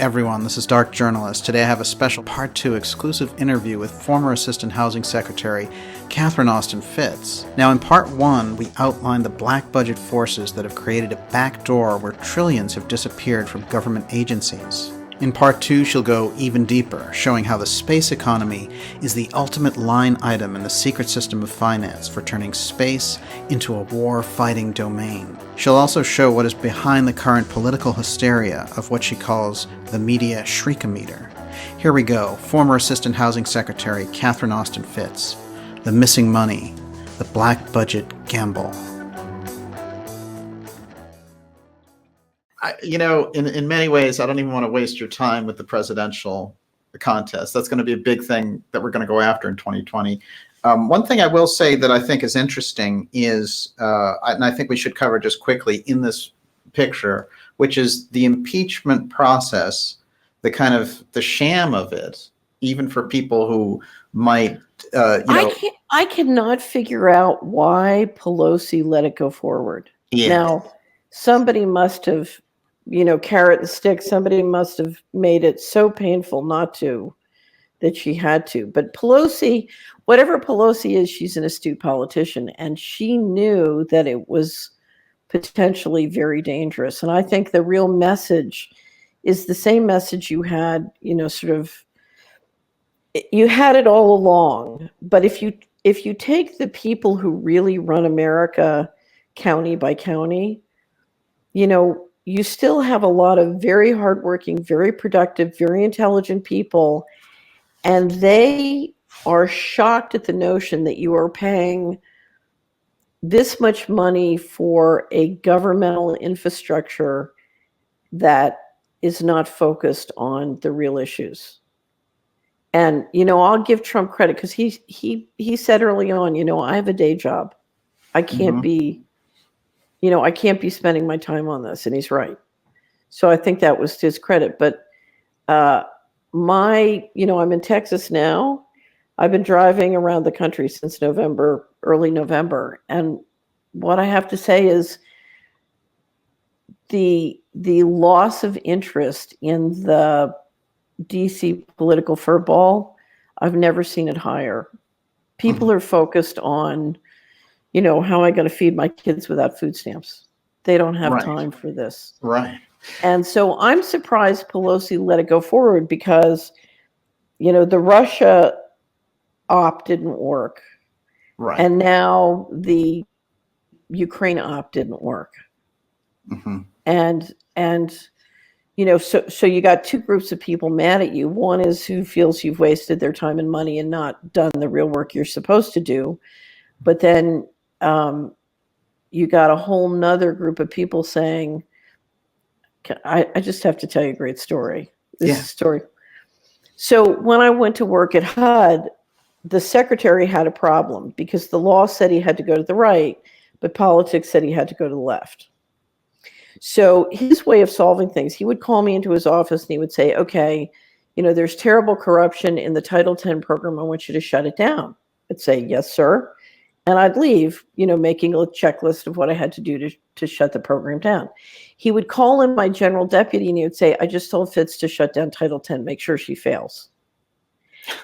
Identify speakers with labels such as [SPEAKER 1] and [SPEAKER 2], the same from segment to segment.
[SPEAKER 1] everyone, this is Dark Journalist. Today I have a special Part 2 exclusive interview with former Assistant Housing Secretary Catherine Austin Fitts. Now in Part 1, we outlined the black budget forces that have created a backdoor where trillions have disappeared from government agencies. In Part 2, she'll go even deeper, showing how the space economy is the ultimate line item in the secret system of finance for turning space into a war-fighting domain. She'll also show what is behind the current political hysteria of what she calls the media shriekometer. Here we go, former Assistant Housing Secretary Catherine Austin Fitts. The missing money, the black budget gamble. In many ways, I don't even want to waste your time with the presidential contest. That's going to be a big thing that we're going to go after in 2020. One thing I will say that I think is interesting is, and I think we should cover just quickly in this picture, which is the impeachment process, the sham of it, even for people who might,
[SPEAKER 2] I cannot figure out why Pelosi let it go forward.
[SPEAKER 1] Yeah.
[SPEAKER 2] Now, somebody must have, carrot and stick, somebody must have made it so painful not to, that she had to. But Pelosi, whatever Pelosi is, she's an astute politician, and she knew that it was potentially very dangerous. And I think the real message is the same message you had, you had it all along. But if you take the people who really run America county by county, you still have a lot of very hardworking, very productive, very intelligent people, and they are shocked at the notion that you are paying this much money for a governmental infrastructure that is not focused on the real issues. And, I'll give Trump credit because he said early on, I have a day job. I can't be I can't be spending my time on this. And he's right. So I think that was to his credit. But I'm in Texas now. I've been driving around the country since early November. And what I have to say is the loss of interest in the DC political furball, I've never seen it higher. People are focused on how am I going to feed my kids without food stamps? They don't have time for this.
[SPEAKER 1] Right.
[SPEAKER 2] And so I'm surprised Pelosi let it go forward because, the Russia op didn't work.
[SPEAKER 1] Right.
[SPEAKER 2] And now the Ukraine op didn't work.
[SPEAKER 1] Mm-hmm.
[SPEAKER 2] And so you got two groups of people mad at you. One is who feels you've wasted their time and money and not done the real work you're supposed to do. But then you got a whole nother group of people saying, I just have to tell you a great story. This is a story. So when I went to work at HUD, the secretary had a problem because the law said he had to go to the right, but politics said he had to go to the left. So his way of solving things, he would call me into his office and he would say, okay, there's terrible corruption in the Title X program. I want you to shut it down. I'd say, yes, sir. And I'd leave, making a checklist of what I had to do to shut the program down. He would call in my general deputy and he would say, I just told Fitz to shut down Title X, make sure she fails.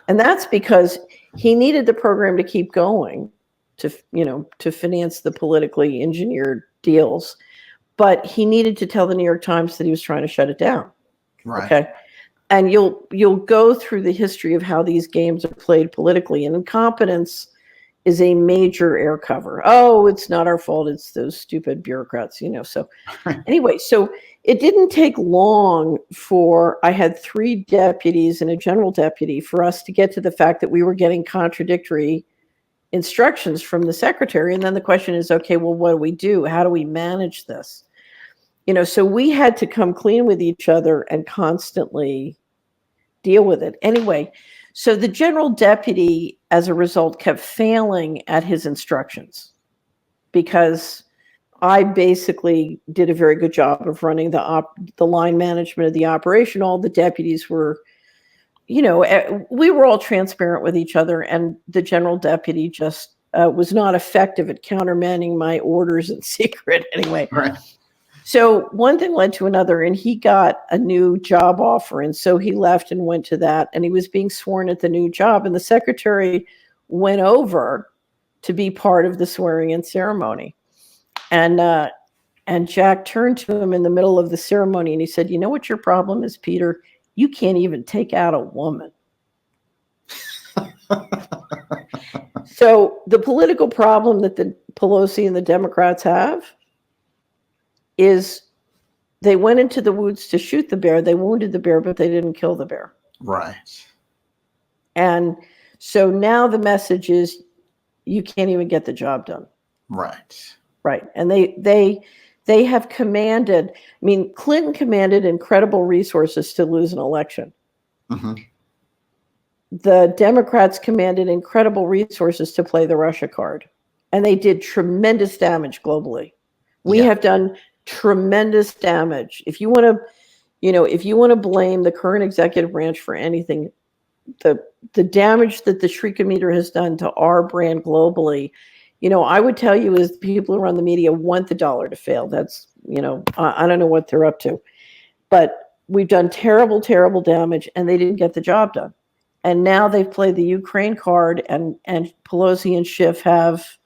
[SPEAKER 2] And that's because he needed the program to keep going to finance the politically engineered deals. But he needed to tell the New York Times that he was trying to shut it down.
[SPEAKER 1] Right.
[SPEAKER 2] Okay. And you'll go through the history of how these games are played politically, and incompetence is a major air cover. Oh, it's not our fault. It's those stupid bureaucrats, So anyway, so it didn't take long I had 3 deputies and a general deputy for us to get to the fact that we were getting contradictory instructions from the secretary. And then the question is, okay, well, what do we do? How do we manage this? So we had to come clean with each other and constantly deal with it. Anyway, so the general deputy, as a result, kept failing at his instructions because I basically did a very good job of running the line management of the operation. All the deputies were, we were all transparent with each other, and the general deputy just was not effective at countermanding my orders in secret anyway.
[SPEAKER 1] Right.
[SPEAKER 2] So one thing led to another, and he got a new job offer. And so he left and went to that, and he was being sworn at the new job. And the secretary went over to be part of the swearing in ceremony. And Jack turned to him in the middle of the ceremony and he said, "You know what your problem is, Peter? You can't even take out a woman." So the political problem that the Pelosi and the Democrats have is they went into the woods to shoot the bear. They wounded the bear, but they didn't kill the bear.
[SPEAKER 1] Right.
[SPEAKER 2] And so now the message is you can't even get the job done.
[SPEAKER 1] Right.
[SPEAKER 2] Right. And they have commanded, I mean, Clinton commanded incredible resources to lose an election.
[SPEAKER 1] Mm-hmm.
[SPEAKER 2] The Democrats commanded incredible resources to play the Russia card. And they did tremendous damage globally. We have done tremendous damage. If you want to blame the current executive branch for anything, the damage that the Shriekometer has done to our brand globally, I would tell you is the people who run the media want the dollar to fail. That's, I don't know what they're up to. But we've done terrible, terrible damage, and they didn't get the job done. And now they've played the Ukraine card, and Pelosi and Schiff have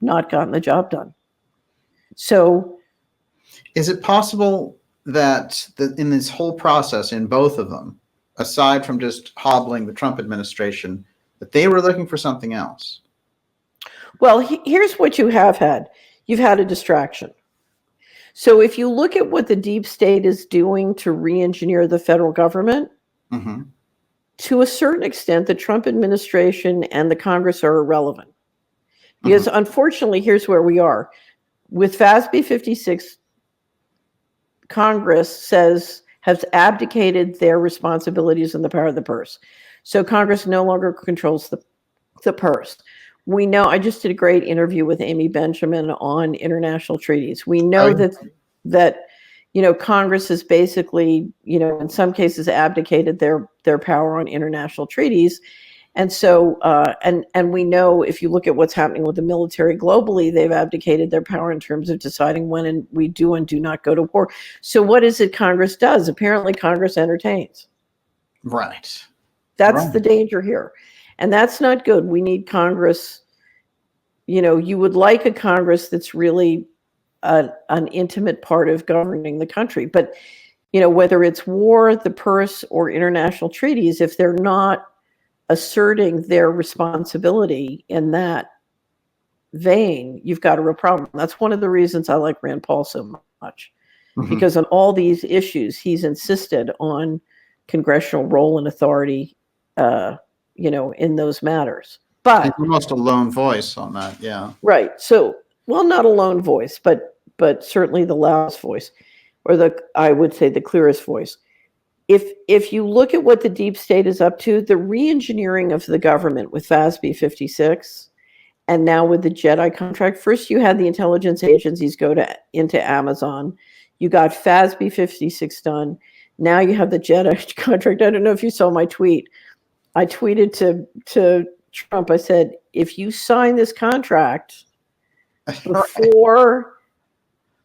[SPEAKER 2] not gotten the job done. So
[SPEAKER 1] is it possible that in this whole process, in both of them, aside from just hobbling the Trump administration, that they were looking for something else?
[SPEAKER 2] Well, here's what you have had. You've had a distraction. So if you look at what the deep state is doing to re-engineer the federal government,
[SPEAKER 1] mm-hmm.
[SPEAKER 2] to a certain extent, the Trump administration and the Congress are irrelevant. Because unfortunately, here's where we are. With FASB 56, Congress has abdicated their responsibilities and the power of the purse. So Congress no longer controls the purse. We know, I just did a great interview with Amy Benjamin on international treaties. We know that Congress has basically, in some cases abdicated their power on international treaties. And so, and we know if you look at what's happening with the military globally, they've abdicated their power in terms of deciding when we do and do not go to war. So what is it Congress does? Apparently Congress entertains.
[SPEAKER 1] Right.
[SPEAKER 2] That's the danger here. And that's not good. We need Congress, you would like a Congress that's really an intimate part of governing the country. But, whether it's war, the purse, or international treaties, if they're not asserting their responsibility in that vein, you've got a real problem. That's one of the reasons I like Rand Paul so much, because on all these issues, he's insisted on congressional role and authority, in those matters. But
[SPEAKER 1] he's almost a lone voice on that, yeah.
[SPEAKER 2] Right. So, well, not a lone voice, but certainly the loudest voice, or I would say the clearest voice. If you look at what the deep state is up to, the re-engineering of the government with FASB 56, and now with the Jedi contract, first you had the intelligence agencies go into Amazon. You got FASB 56 done. Now you have the Jedi contract. I don't know if you saw my tweet. I tweeted to Trump. I said, if you sign this contract before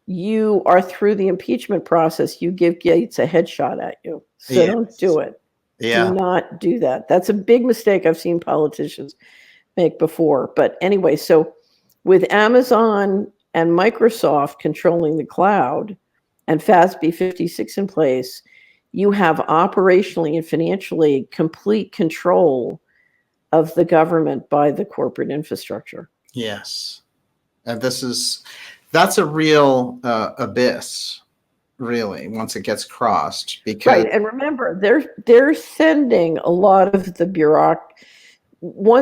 [SPEAKER 2] you are through the impeachment process, you give Gates a headshot at you. So don't do it.
[SPEAKER 1] Yeah.
[SPEAKER 2] Do not do that. That's a big mistake I've seen politicians make before. But anyway, so with Amazon and Microsoft controlling the cloud and FASB 56 in place, you have operationally and financially complete control of the government by the corporate infrastructure.
[SPEAKER 1] Yes. And that's a real abyss, really, once it gets crossed. Because
[SPEAKER 2] right, and remember, they're sending a lot of the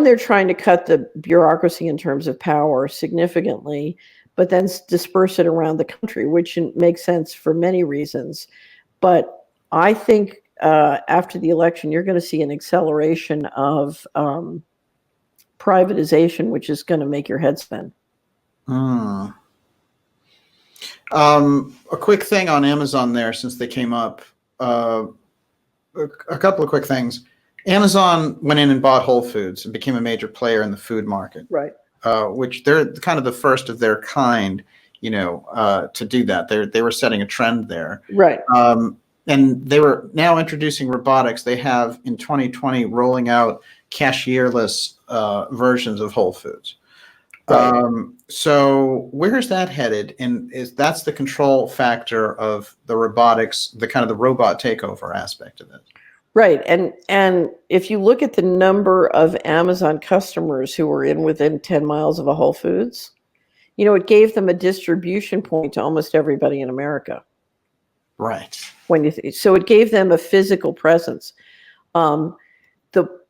[SPEAKER 2] they're trying to cut the bureaucracy in terms of power significantly, but then disperse it around the country, which makes sense for many reasons. But I think after the election, you're going to see an acceleration of privatization, which is going to make your head spin.
[SPEAKER 1] A quick thing on Amazon there, since they came up. A couple of quick things. Amazon went in and bought Whole Foods and became a major player in the food market.
[SPEAKER 2] Right.
[SPEAKER 1] Which they're kind of the first of their kind to do that. They were setting a trend there.
[SPEAKER 2] Right.
[SPEAKER 1] And they were now introducing robotics. They have in 2020 rolling out cashierless versions of Whole Foods.
[SPEAKER 2] Right.
[SPEAKER 1] So where's that headed? And that's the control factor of the robotics, the kind of the robot takeover aspect of it.
[SPEAKER 2] Right. And if you look at the number of Amazon customers who were within 10 miles of a Whole Foods, it gave them a distribution point to almost everybody in America.
[SPEAKER 1] Right.
[SPEAKER 2] So it gave them a physical presence.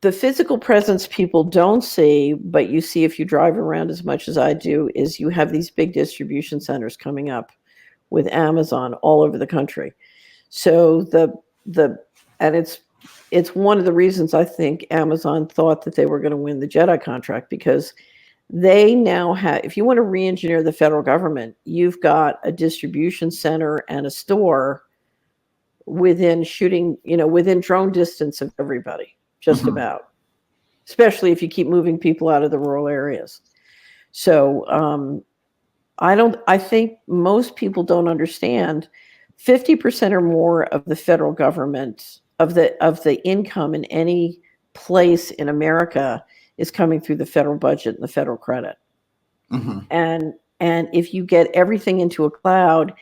[SPEAKER 2] The physical presence people don't see, but you see if you drive around as much as I do, is you have these big distribution centers coming up with Amazon all over the country. So and it's one of the reasons I think Amazon thought that they were going to win the Jedi contract, because they now have, if you want to re-engineer the federal government, you've got a distribution center and a store within drone distance of everybody. Just about, especially if you keep moving people out of the rural areas. So I think most people don't understand 50% or more of the federal government, of the income in any place in America, is coming through the federal budget and the federal credit. And if you get everything into a cloud,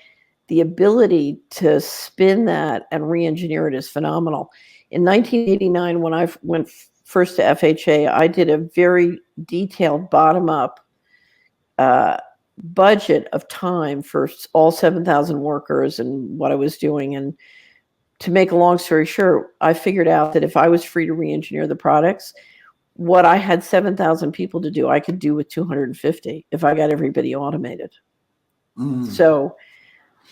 [SPEAKER 2] the ability to spin that and re-engineer it is phenomenal. In 1989, when I went first to FHA, I did a very detailed bottom-up budget of time for all 7,000 workers and what I was doing. And to make a long story short, I figured out that if I was free to re-engineer the products, what I had 7,000 people to do, I could do with 250 if I got everybody automated. So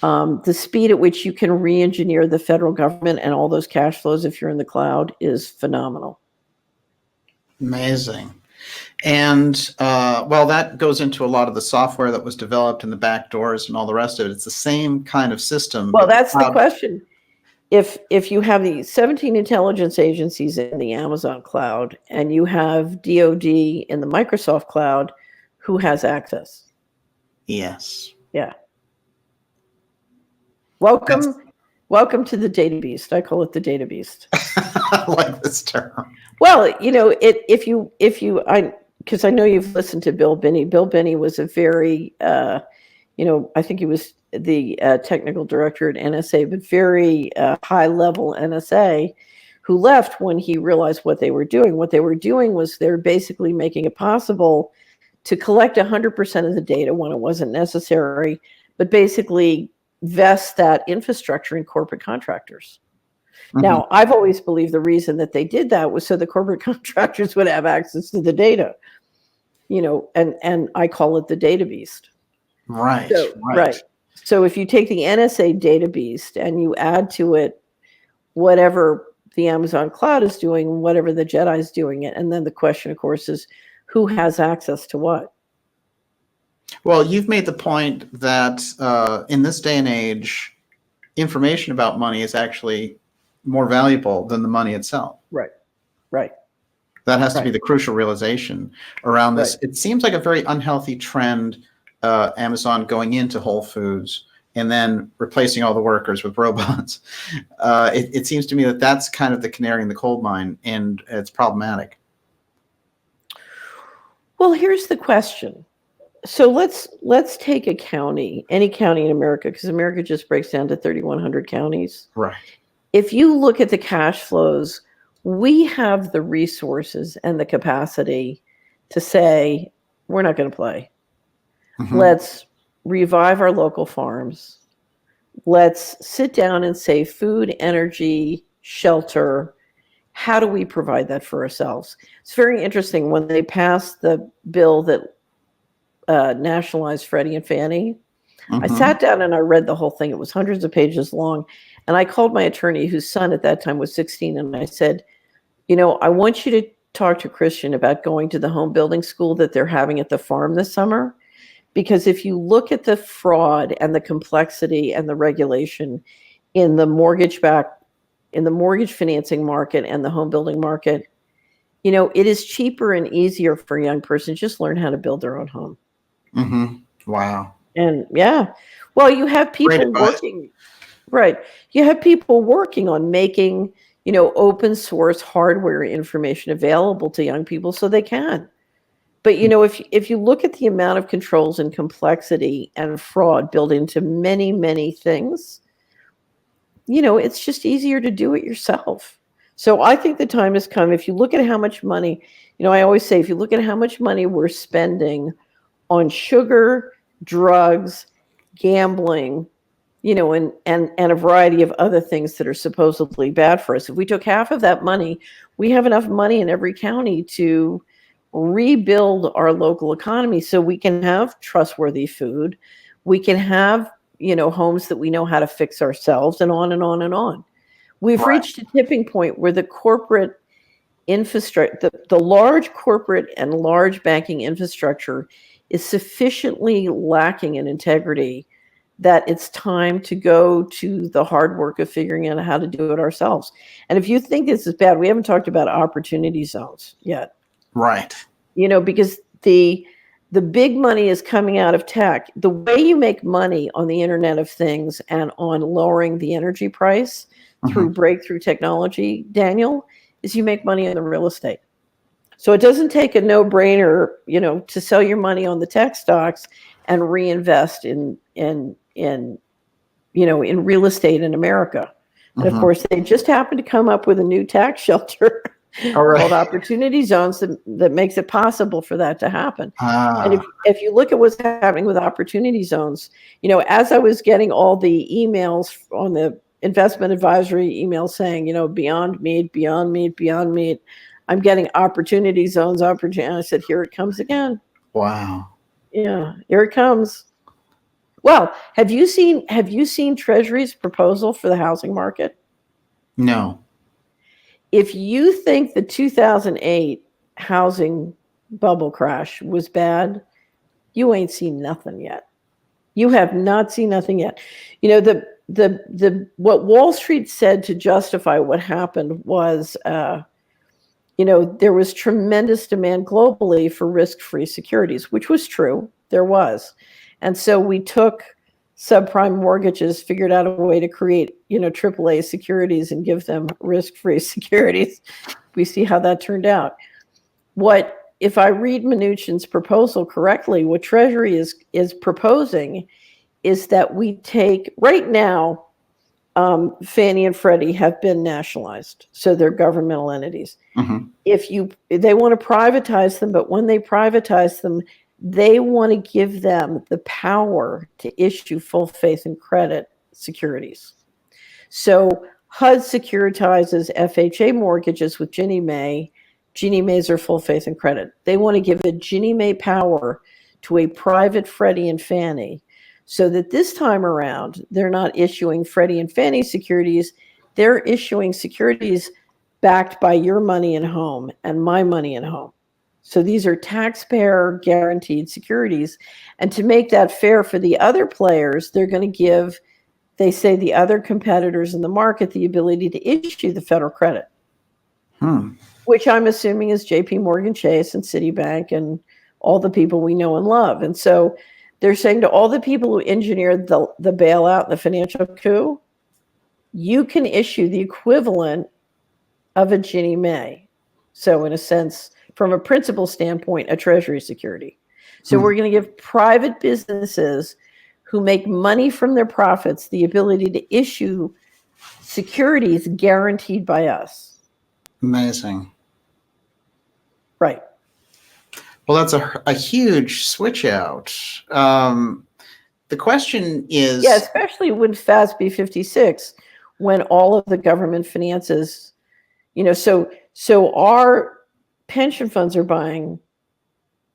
[SPEAKER 2] the speed at which you can re-engineer the federal government and all those cash flows if you're in the cloud is phenomenal.
[SPEAKER 1] Amazing. And that goes into a lot of the software that was developed in the back doors and all the rest of it. It's the same kind of system.
[SPEAKER 2] Well, that's the question. If you have the 17 intelligence agencies in the Amazon cloud and you have DoD in the Microsoft cloud, who has access?
[SPEAKER 1] Yes.
[SPEAKER 2] Yeah. Welcome to the data beast. I call it the data beast.
[SPEAKER 1] I like this term.
[SPEAKER 2] Well, because I know you've listened to Bill Binney. Bill Binney was a very, I think he was the technical director at NSA, but very high level NSA, who left when he realized what they were doing. What they were doing was they're basically making it possible to collect 100% of the data when it wasn't necessary, but basically vest that infrastructure in corporate contractors. Now, I've always believed the reason that they did that was so the corporate contractors would have access to the data, and I call it the data beast.
[SPEAKER 1] Right.
[SPEAKER 2] Right. So if you take the NSA data beast and you add to it whatever the Amazon cloud is doing, whatever the Jedi is doing it, and then the question, of course, is who has access to what?
[SPEAKER 1] Well, you've made the point that in this day and age, information about money is actually more valuable than the money itself.
[SPEAKER 2] Right.
[SPEAKER 1] That has to be the crucial realization around this.
[SPEAKER 2] Right.
[SPEAKER 1] It seems like a very unhealthy trend, Amazon going into Whole Foods and then replacing all the workers with robots. It seems to me that that's kind of the canary in the coal mine, and it's problematic.
[SPEAKER 2] Well, here's the question. So let's take a county, any county in America, because America just breaks down to 3,100 counties.
[SPEAKER 1] Right.
[SPEAKER 2] If you look at the cash flows, we have the resources and the capacity to say, we're not going to play. Let's revive our local farms. Let's sit down and say food, energy, shelter. How do we provide that for ourselves? It's very interesting when they passed the bill that nationalized Freddie and Fannie. I sat down and I read the whole thing. It was hundreds of pages long. And I called my attorney, whose son at that time was 16, and I said, I want you to talk to Christian about going to the home building school that they're having at the farm this summer. Because if you look at the fraud and the complexity and the regulation in the mortgage financing market and the home building market, it is cheaper and easier for a young person to just learn how to build their own home.
[SPEAKER 1] Wow.
[SPEAKER 2] And yeah, well, you have
[SPEAKER 1] Great
[SPEAKER 2] people
[SPEAKER 1] advice.
[SPEAKER 2] working, right? You have people working on making, open source hardware information available to young people so they can. But if you look at the amount of controls and complexity and fraud built into many, many things, it's just easier to do it yourself. So I think the time has come. If you look at how much money, I always say, if you look at how much money we're spending on sugar, drugs, gambling, and a variety of other things that are supposedly bad for us. If we took half of that money, we have enough money in every county to rebuild our local economy so we can have trustworthy food. We can have, homes that we know how to fix ourselves, and on and on and on. We've
[SPEAKER 1] Right.
[SPEAKER 2] reached a tipping point where the corporate infrastructure, the large corporate and large banking infrastructure is sufficiently lacking in integrity that it's time to go to the hard work of figuring out how to do it ourselves. And if you think this is bad, we haven't talked about opportunity zones yet.
[SPEAKER 1] Right.
[SPEAKER 2] Because the big money is coming out of tech. The way you make money on the Internet of Things and on lowering the energy price through breakthrough technology, Daniel, is you make money on the real estate. So it doesn't take a no-brainer, to sell your money on the tech stocks and reinvest in real estate in America. And of course, they just happened to come up with a new tax shelter called opportunity zones that makes it possible for that to happen. And if you look at what's happening with opportunity zones, as I was getting all the emails on the investment advisory email saying, beyond meat, beyond meat, beyond meat, I'm getting opportunity zones, opportunity. I said, here it comes again.
[SPEAKER 1] Wow.
[SPEAKER 2] Yeah, here it comes. Well, have you seen Treasury's proposal for the housing market?
[SPEAKER 1] No.
[SPEAKER 2] If you think the 2008 housing bubble crash was bad, you ain't seen nothing yet. You have not seen nothing yet. The what Wall Street said to justify what happened was, there was tremendous demand globally for risk-free securities, which was true. There was. And so we took subprime mortgages, figured out a way to create, AAA securities and give them risk-free securities. We see how that turned out. If I read Mnuchin's proposal correctly, what Treasury is proposing is that we take, right now, Fannie and Freddie have been nationalized, so they're governmental entities. They want to privatize them, but when they privatize them, they want to give them the power to issue full faith and credit securities. So HUD securitizes FHA mortgages with Ginnie Mae. Ginnie Mae's are full faith and credit. They want to give a Ginnie Mae power to a private Freddie and Fannie, so that this time around, they're not issuing Freddie and Fannie securities. They're issuing securities backed by your money and home and my money and home. So these are taxpayer guaranteed securities. And to make that fair for the other players, they're going to give, they say, the other competitors in the market the ability to issue the federal credit, which I'm assuming is JP Morgan Chase and Citibank and all the people we know and love. And so they're saying to all the people who engineered the bailout and the financial coup, you can issue the equivalent of a Ginnie Mae. So in a sense, from a principal standpoint, a Treasury security. So we're going to give private businesses who make money from their profits the ability to issue securities guaranteed by us.
[SPEAKER 1] Amazing.
[SPEAKER 2] Right.
[SPEAKER 1] Well, that's a huge switch out. The question is...
[SPEAKER 2] Yeah, especially with FASB 56, when all of the government finances, so our pension funds are buying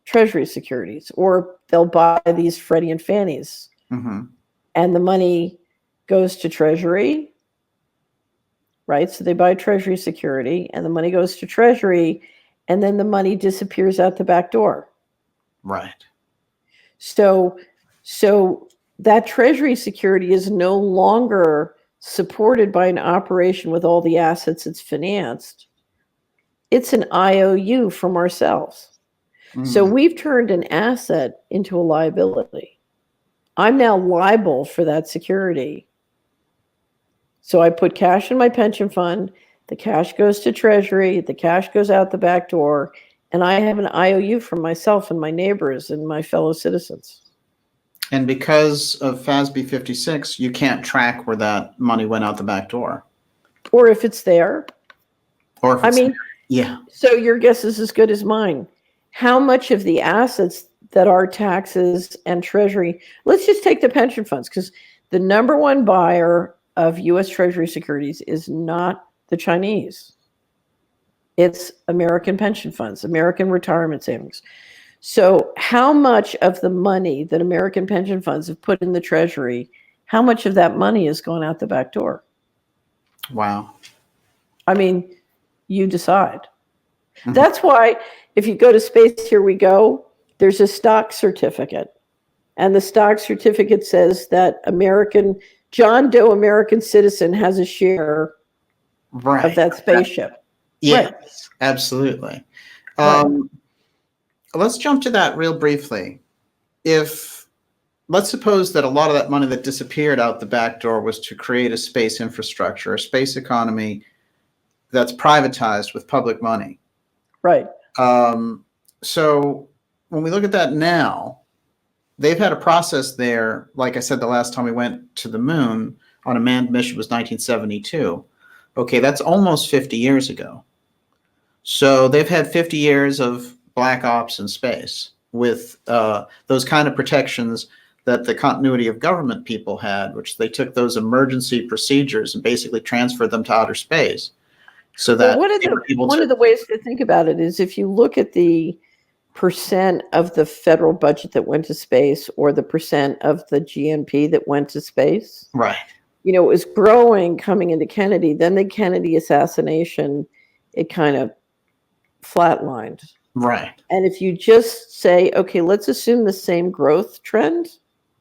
[SPEAKER 2] Treasury securities, or they'll buy these Freddie and Fannies, and the money goes to Treasury, right? So they buy Treasury security, and the money goes to Treasury, and then the money disappears out the back door.
[SPEAKER 1] Right.
[SPEAKER 2] So that Treasury security is no longer supported by an operation with all the assets it's financed. It's an IOU from ourselves. So we've turned an asset into a liability. I'm now liable for that security. So I put cash in my pension fund, the cash goes to Treasury, the cash goes out the back door, and I have an IOU for myself and my neighbors and my fellow citizens.
[SPEAKER 1] And because of FASB 56, you can't track where that money went out the back door.
[SPEAKER 2] Or if it's there.
[SPEAKER 1] Or if it's there. Yeah.
[SPEAKER 2] So your guess is as good as mine. How much of the assets that are taxes and Treasury, let's just take the pension funds, because the number one buyer of U.S. Treasury securities is not the Chinese. It's American pension funds, American retirement savings. So how much of the money that American pension funds have put in the Treasury, how much of that money has gone out the back door?
[SPEAKER 1] Wow.
[SPEAKER 2] I mean, you decide. Mm-hmm. That's why if you go to Space Here We Go, there's a stock certificate. And the stock certificate says that John Doe American citizen has a share of that spaceship.
[SPEAKER 1] Yes, right. Absolutely. Let's jump to that real briefly. Let's suppose that a lot of that money that disappeared out the back door was to create a space infrastructure, a space economy that's privatized with public money.
[SPEAKER 2] Right.
[SPEAKER 1] So when we look at that now, they've had a process there. Like I said, the last time we went to the moon on a manned mission was 1972. Okay, that's almost 50 years ago. So they've had 50 years of black ops in space with those kind of protections that the continuity of government people had, which they took those emergency procedures and basically transferred them to outer space. So that
[SPEAKER 2] one of the ways to think about it is if you look at the percent of the federal budget that went to space or the percent of the GNP that went to space.
[SPEAKER 1] Right.
[SPEAKER 2] You know, it was growing coming into Kennedy. Then the Kennedy assassination, it kind of flatlined.
[SPEAKER 1] Right.
[SPEAKER 2] And if you just say, okay, let's assume the same growth trend,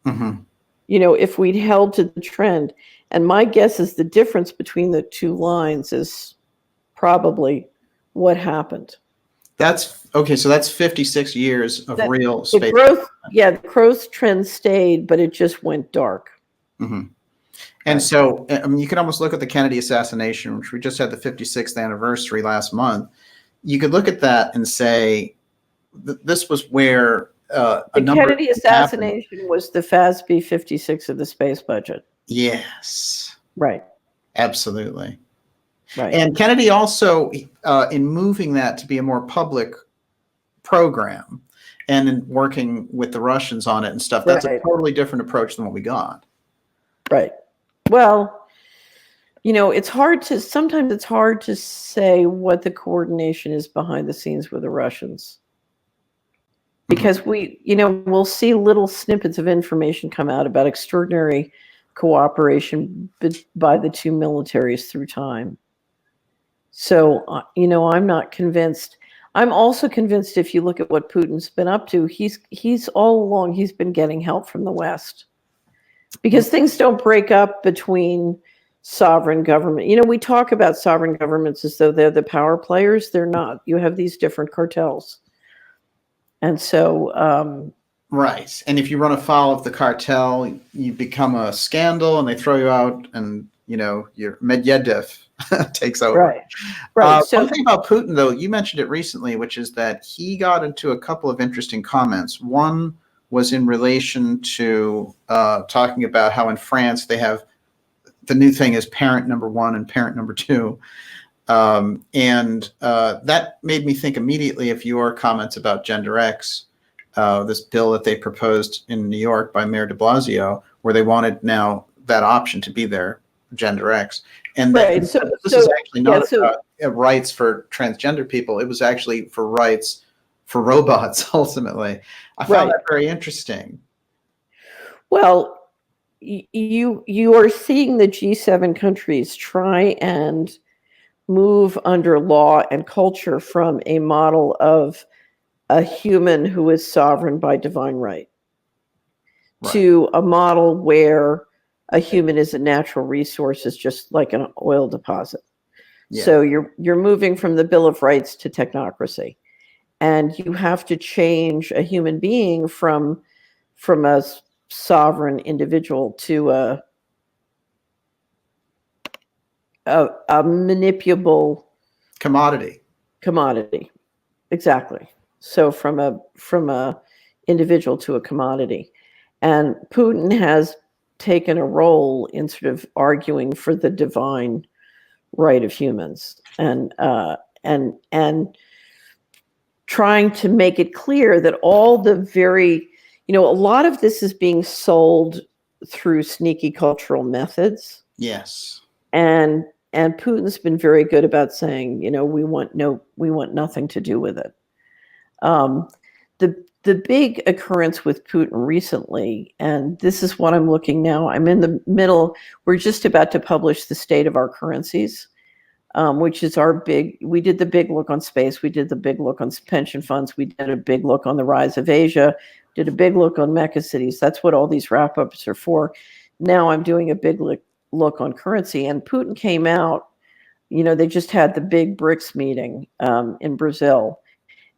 [SPEAKER 1] mm-hmm.
[SPEAKER 2] You know, if we'd held to the trend, and my guess is the difference between the two lines is probably what happened.
[SPEAKER 1] That's okay. So that's 56 years of real space
[SPEAKER 2] growth. Yeah, the growth trend stayed, but it just went dark.
[SPEAKER 1] Mm-hmm. And so, I mean, you can almost look at the Kennedy assassination, which we just had the 56th anniversary last month. You could look at that and say this was where
[SPEAKER 2] the Kennedy assassination was the FASB 56 of the space budget.
[SPEAKER 1] Yes.
[SPEAKER 2] Right.
[SPEAKER 1] Absolutely.
[SPEAKER 2] Right.
[SPEAKER 1] And Kennedy also, in moving that to be a more public program and in working with the Russians on it and stuff, that's a totally different approach than what we got.
[SPEAKER 2] Right. Well, you know, sometimes it's hard to say what the coordination is behind the scenes with the Russians. Because we'll see little snippets of information come out about extraordinary cooperation by the two militaries through time. So, I'm not convinced. I'm also convinced if you look at what Putin's been up to, he's all along, he's been getting help from the West. Because things don't break up between sovereign government. You know, we talk about sovereign governments as though they're the power players. They're not. You have these different cartels. And so...
[SPEAKER 1] right. And if you run afoul of the cartel, you become a scandal and they throw you out and, your Medvedev takes over.
[SPEAKER 2] Right.
[SPEAKER 1] One thing about Putin, though, you mentioned it recently, which is that he got into a couple of interesting comments. One was in relation to talking about how in France they have the new thing is parent number one and parent number two. And that made me think immediately of your comments about Gender X, this bill that they proposed in New York by Mayor de Blasio, where they wanted now that option to be there, Gender X. And this is actually not about rights for transgender people. It was actually for rights for robots, ultimately. I found that very interesting.
[SPEAKER 2] Well, you are seeing the G7 countries try and move under law and culture from a model of a human who is sovereign by divine right to a model where a human is a natural resource, is just like an oil deposit. Yeah. So you're moving from the Bill of Rights to technocracy, and you have to change a human being from a sovereign individual to a manipulable commodity. Exactly. So from a individual to a commodity. And Putin has taken a role in sort of arguing for the divine right of humans, and trying to make it clear that all the very, a lot of this is being sold through sneaky cultural methods.
[SPEAKER 1] Yes.
[SPEAKER 2] And Putin's been very good about saying, we want nothing to do with it. The big occurrence with Putin recently, and this is what I'm looking now, I'm in the middle, we're just about to publish the state of our currencies, which is we did the big look on space, we did the big look on pension funds, we did a big look on the rise of Asia, did a big look on mecha cities. That's what all these wrap-ups are for. Now I'm doing a big look on currency, and Putin came out, they just had the big BRICS meeting in Brazil.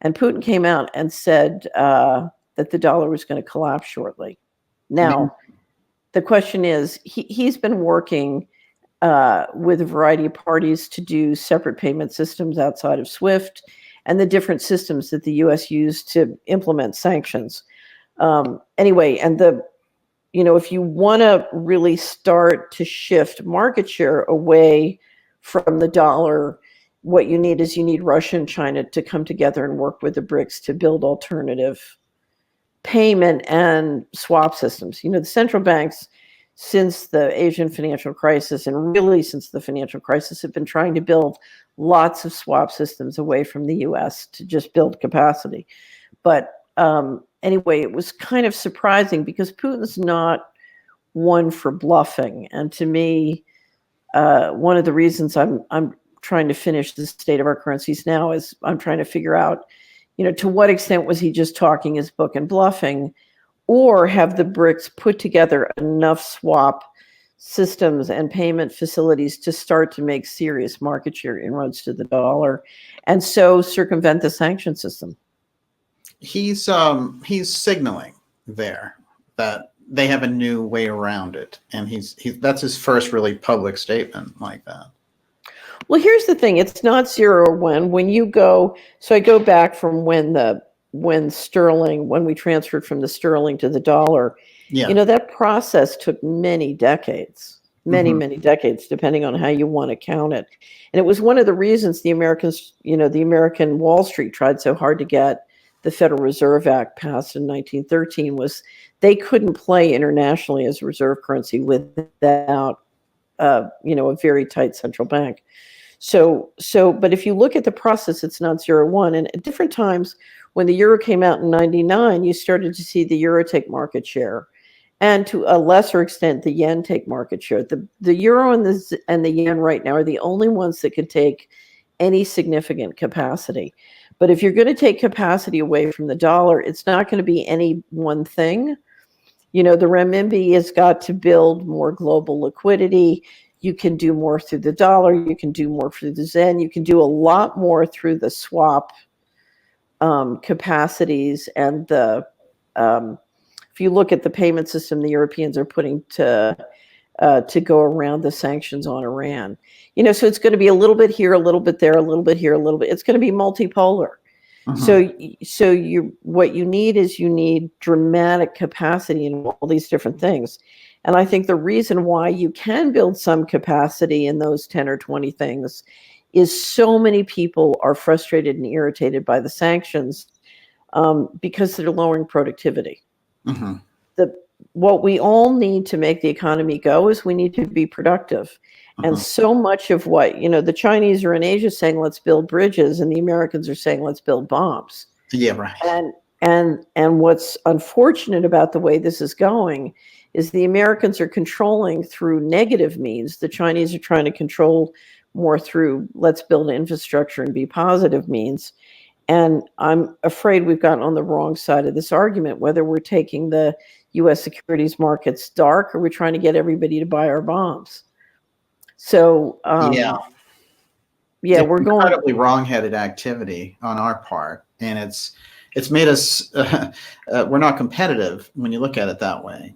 [SPEAKER 2] And Putin came out and said that the dollar was going to collapse shortly. Now, the question is, he's been working with a variety of parties to do separate payment systems outside of SWIFT and the different systems that the U.S. used to implement sanctions. Anyway, and if you want to really start to shift market share away from the dollar, what you need Russia and China to come together and work with the BRICS to build alternative payment and swap systems. The central banks, since the Asian financial crisis, and really since the financial crisis, have been trying to build lots of swap systems away from the US to just build capacity. But anyway, it was kind of surprising because Putin's not one for bluffing. And to me, one of the reasons I'm trying to finish the state of our currencies now is I'm trying to figure out, to what extent was he just talking his book and bluffing, or have the BRICS put together enough swap systems and payment facilities to start to make serious market share inroads to the dollar, and so circumvent the sanction system.
[SPEAKER 1] He's signaling there that they have a new way around it, and that's his first really public statement like that.
[SPEAKER 2] Well, here's the thing. It's not 0 or 1. When you go, so I go back from when we transferred from the sterling to the dollar, that process took many decades, many decades, depending on how you want to count it. And it was one of the reasons the American Wall Street tried so hard to get the Federal Reserve Act passed in 1913, was they couldn't play internationally as a reserve currency without a very tight central bank. But if you look at the process, it's not 0 or 1. And at different times, when the euro came out in 99, you started to see the euro take market share, and to a lesser extent, the yen take market share. The euro and the yen right now are the only ones that can take any significant capacity. But if you're going to take capacity away from the dollar, it's not going to be any one thing. The renminbi has got to build more global liquidity. You can do more through the dollar. You can do more through the yen. You can do a lot more through the swap capacities and if you look at the payment system the Europeans are putting to go around the sanctions on Iran, so it's going to be a little bit here, a little bit there, a little bit here, a little bit. It's going to be multipolar. So what you need dramatic capacity in all these different things. And I think the reason why you can build some capacity in those 10 or 20 things is so many people are frustrated and irritated by the sanctions because they're lowering productivity. What we all need to make the economy go is we need to be productive. And so much of what, the Chinese are in Asia saying, let's build bridges, and the Americans are saying, let's build bombs.
[SPEAKER 1] Yeah, right.
[SPEAKER 2] And what's unfortunate about the way this is going is the Americans are controlling through negative means. The Chinese are trying to control more through let's build infrastructure and be positive means. And I'm afraid we've gotten on the wrong side of this argument, whether we're taking the U.S. securities markets dark or we're trying to get everybody to buy our bombs. So,
[SPEAKER 1] we're going incredibly wrong-headed activity on our part, and it's made us we're not competitive when you look at it that way.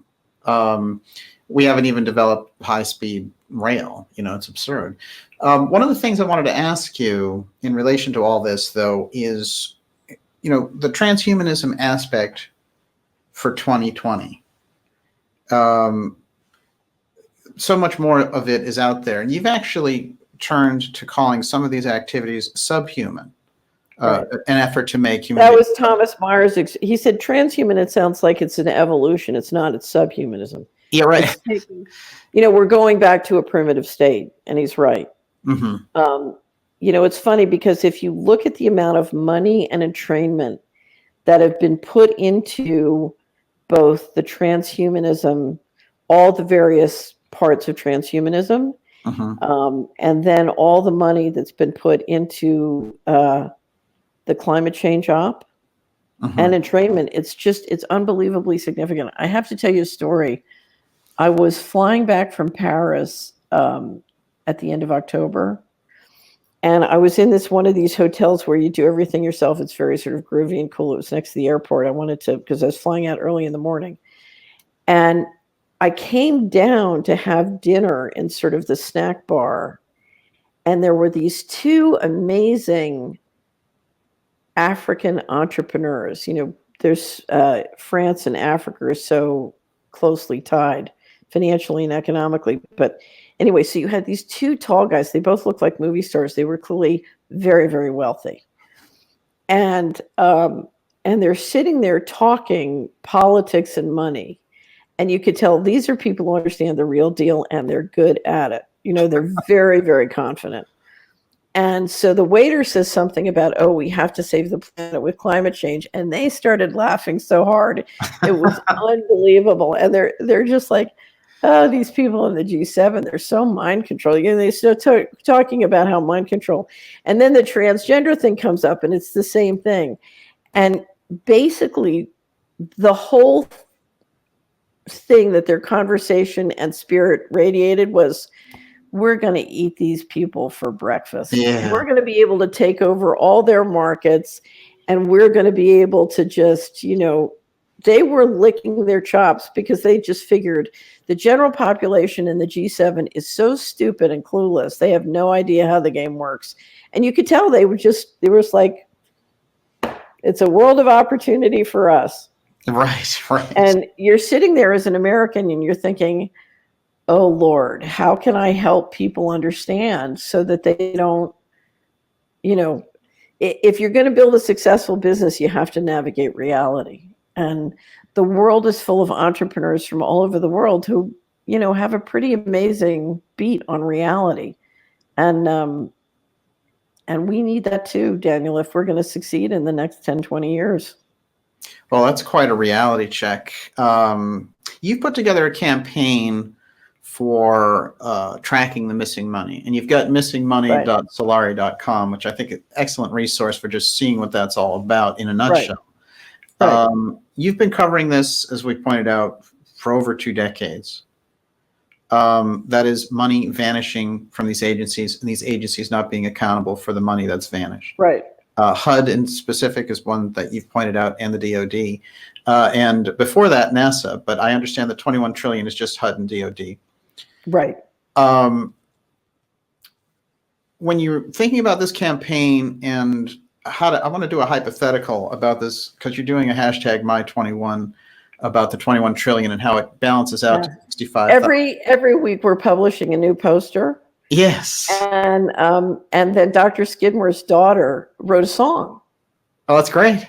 [SPEAKER 1] We haven't even developed high-speed rail. It's absurd. One of the things I wanted to ask you in relation to all this, though, is, the transhumanism aspect for 2020. So much more of it is out there, and you've actually turned to calling some of these activities subhuman. Right. An effort to make human.
[SPEAKER 2] That was Thomas Myers. He said transhuman, it sounds like it's an evolution. It's not. It's subhumanism.
[SPEAKER 1] Yeah, right.
[SPEAKER 2] We're going back to a primitive state, and he's right.
[SPEAKER 1] Mm-hmm.
[SPEAKER 2] It's funny because if you look at the amount of money and entrainment that have been put into both the transhumanism, all the various parts of transhumanism, and then all the money that's been put into the climate change op and entrainment, it's unbelievably significant. I have to tell you a story. I was flying back from Paris at the end of October, and I was in one of these hotels where you do everything yourself. It's very sort of groovy and cool. It was next to the airport. I wanted to, because I was flying out early in the morning. And I came down to have dinner in sort of the snack bar, and there were these two amazing African entrepreneurs. There's France and Africa are so closely tied financially and economically. But anyway, so you had these two tall guys. They both looked like movie stars. They were clearly very, very wealthy. And they're sitting there talking politics and money. And you could tell these are people who understand the real deal, and they're good at it. They're very, very confident. And so the waiter says something about, we have to save the planet with climate change. And they started laughing so hard. It was unbelievable. And they're just like, these people in the G7, they're so mind controlling. They start talking about how mind control. And then the transgender thing comes up, and it's the same thing. And basically, the whole thing that their conversation and spirit radiated was, we're going to eat these people for breakfast.
[SPEAKER 1] Yeah.
[SPEAKER 2] We're going to be able to take over all their markets, and we're going to be able to just, they were licking their chops because they just figured the general population in the G7 is so stupid and clueless. They have no idea how the game works. And you could tell they were like, it's a world of opportunity for us.
[SPEAKER 1] Right.
[SPEAKER 2] And you're sitting there as an American and you're thinking, oh, Lord, how can I help people understand so that they don't, if you're going to build a successful business, you have to navigate reality. And the world is full of entrepreneurs from all over the world who, have a pretty amazing beat on reality. And we need that too, Daniel, if we're going to succeed in the next 10, 20 years.
[SPEAKER 1] Well, that's quite a reality check. You've put together a campaign for tracking the missing money, and you've got missingmoney.solari.com, which I think is an excellent resource for just seeing what that's all about in a nutshell.
[SPEAKER 2] Right.
[SPEAKER 1] You've been covering this, as we pointed out, for over 2 decades. That is money vanishing from these agencies, and these agencies not being accountable for the money that's vanished.
[SPEAKER 2] Right.
[SPEAKER 1] HUD in specific is one that you've pointed out, and the DOD. And before that, NASA. But I understand that 21 trillion is just HUD and DOD.
[SPEAKER 2] Right.
[SPEAKER 1] When you're thinking about this campaign and I want to do a hypothetical about this, because you're doing a hashtag My21 about the 21 trillion and how it balances out to 65.
[SPEAKER 2] Every week we're publishing a new poster.
[SPEAKER 1] Yes.
[SPEAKER 2] And then Dr. Skidmore's daughter wrote a song.
[SPEAKER 1] Oh, that's great.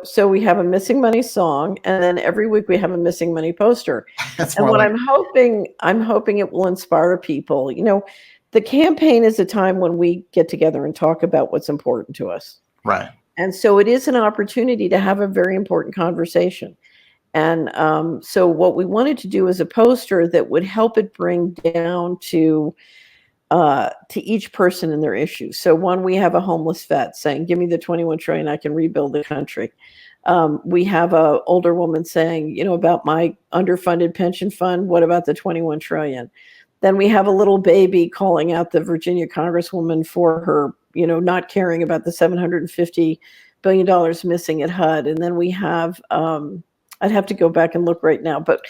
[SPEAKER 2] So we have a missing money song, and then every week we have a missing money poster. And what I'm hoping it will inspire people. The campaign is a time when we get together and talk about what's important to us.
[SPEAKER 1] Right.
[SPEAKER 2] And so it is an opportunity to have a very important conversation. And so what we wanted to do is a poster that would help it bring down to each person and their issues. So one, we have a homeless vet saying, give me the 21 trillion, I can rebuild the country. We have a older woman saying, about my underfunded pension fund, what about the 21 trillion? Then we have a little baby calling out the Virginia Congresswoman for her, not caring about the $750 billion missing at HUD. And then we have I'd have to go back and look right now, but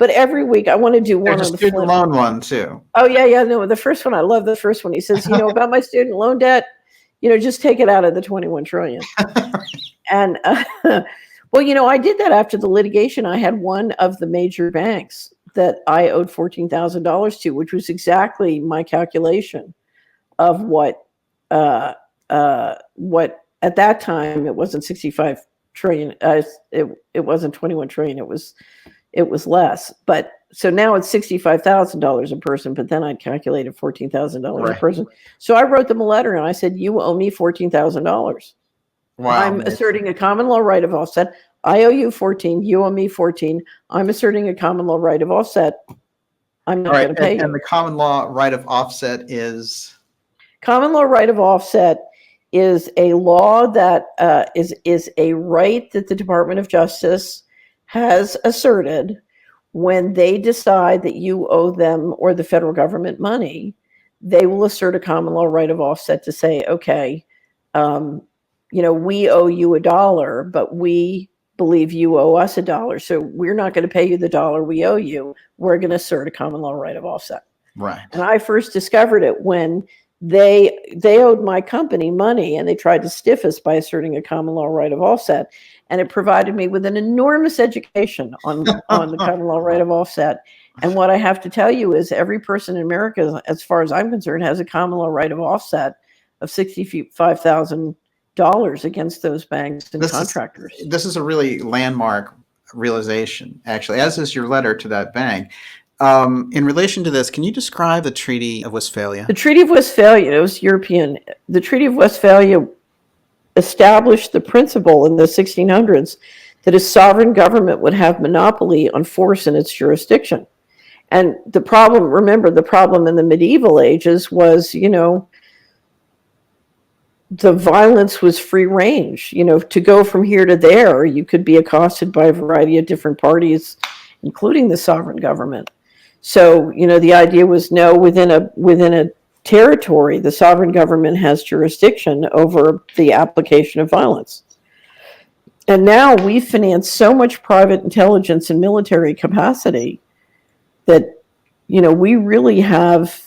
[SPEAKER 2] every week I want to do one
[SPEAKER 1] There's
[SPEAKER 2] on
[SPEAKER 1] a
[SPEAKER 2] the
[SPEAKER 1] student loan one too.
[SPEAKER 2] Oh yeah, no, the first one, I love the first one. He says, about my student loan debt, just take it out of the 21 trillion. And well, I did that after the litigation. I had one of the major banks that I owed $14,000 to, which was exactly my calculation of what at that time, it wasn't 65 trillion. It wasn't 21 trillion. It was less. But so now it's $65,000 a person, but then I'd calculated $14,000 a person. So I wrote them a letter and I said, you owe me $14,000.
[SPEAKER 1] Wow.
[SPEAKER 2] I'm asserting a common law right of offset. I owe you 14. You owe me 14. I'm asserting a common law right of offset. I'm not going to pay you.
[SPEAKER 1] And the common law right of offset is?
[SPEAKER 2] Common law right of offset is a law that is a right that the Department of Justice has asserted when they decide that you owe them or the federal government money. They will assert a common law right of offset to say, okay, we owe you $1, but we believe you owe us $1. So we're not going to pay you the $1 we owe you. We're going to assert a common law right of offset.
[SPEAKER 1] Right.
[SPEAKER 2] And I first discovered it when they owed my company money and they tried to stiff us by asserting a common law right of offset. And it provided me with an enormous education on the common law right of offset. And what I have to tell you is every person in America, as far as I'm concerned, has a common law right of offset of $65,000 against those banks and contractors.
[SPEAKER 1] This is a really landmark realization, actually, as is your letter to that bank. In relation to this, can you describe the Treaty of Westphalia?
[SPEAKER 2] The Treaty of Westphalia, it was European. The Treaty of Westphalia established the principle in the 1600s that a sovereign government would have monopoly on force in its jurisdiction. And the problem in the medieval ages was, the violence was free range. To go from here to there, you could be accosted by a variety of different parties, including the sovereign government. So, the idea was within a territory, the sovereign government has jurisdiction over the application of violence. And now we finance so much private intelligence and military capacity that, we really have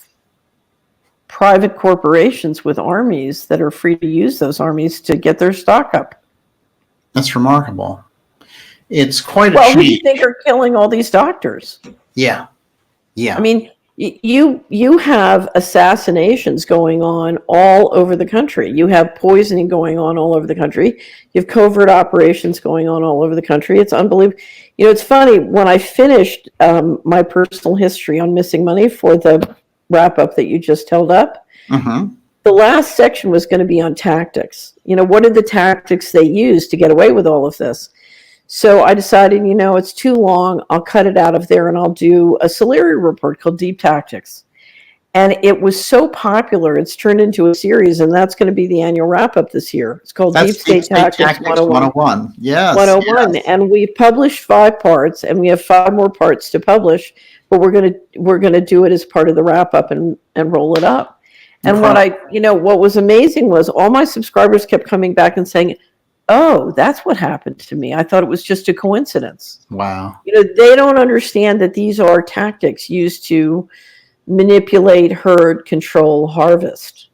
[SPEAKER 2] private corporations with armies that are free to use those armies to get their stock up.
[SPEAKER 1] That's remarkable. It's quite a
[SPEAKER 2] change. Well, who do you think are killing all these doctors?
[SPEAKER 1] Yeah. Yeah.
[SPEAKER 2] I mean, you have assassinations going on all over the country. You have poisoning going on all over the country. You have covert operations going on all over the country. It's unbelievable. It's funny, when I finished my personal history on missing money for the wrap-up that you just held up, the last section was going to be on tactics. What are the tactics they use to get away with all of this? So I decided, it's too long. I'll cut it out of there and I'll do a Solari report called Deep Tactics. And it was so popular, it's turned into a series, and that's going to be the annual wrap-up this year. It's called Deep State Tactics 101.
[SPEAKER 1] Yes.
[SPEAKER 2] 101. Yes. And we've published 5 parts, and we have 5 more parts to publish, but we're going to do it as part of the wrap-up and roll it up. And what was amazing was all my subscribers kept coming back and saying, oh, that's what happened to me. I thought it was just a coincidence.
[SPEAKER 1] Wow.
[SPEAKER 2] They don't understand that these are tactics used to manipulate, herd, control, harvest.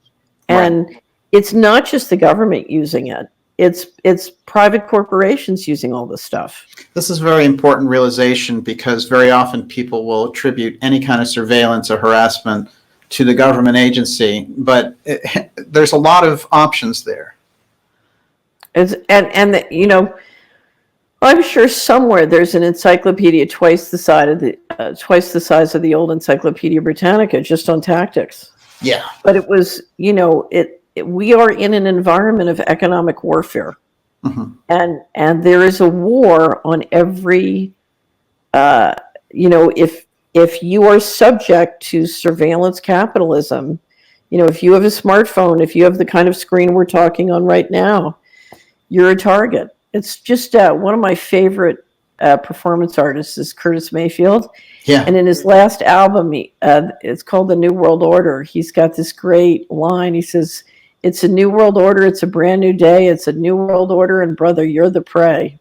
[SPEAKER 2] And it's not just the government using it. It's private corporations using all this stuff.
[SPEAKER 1] This is a very important realization because very often people will attribute any kind of surveillance or harassment to the government agency, but there's a lot of options there.
[SPEAKER 2] I'm sure somewhere there's an encyclopedia twice the size of the old Encyclopedia Britannica just on tactics.
[SPEAKER 1] Yeah.
[SPEAKER 2] But it was, we are in an environment of economic warfare, and there is a war on every, if you are subject to surveillance capitalism, if you have a smartphone, if you have the kind of screen we're talking on right now, you're a target. It's just one of my favorite performance artists is Curtis Mayfield.
[SPEAKER 1] Yeah.
[SPEAKER 2] And in his last album, it's called The New World Order. He's got this great line. He says, "It's a new world order. It's a brand new day. It's a new world order. And brother, you're the prey."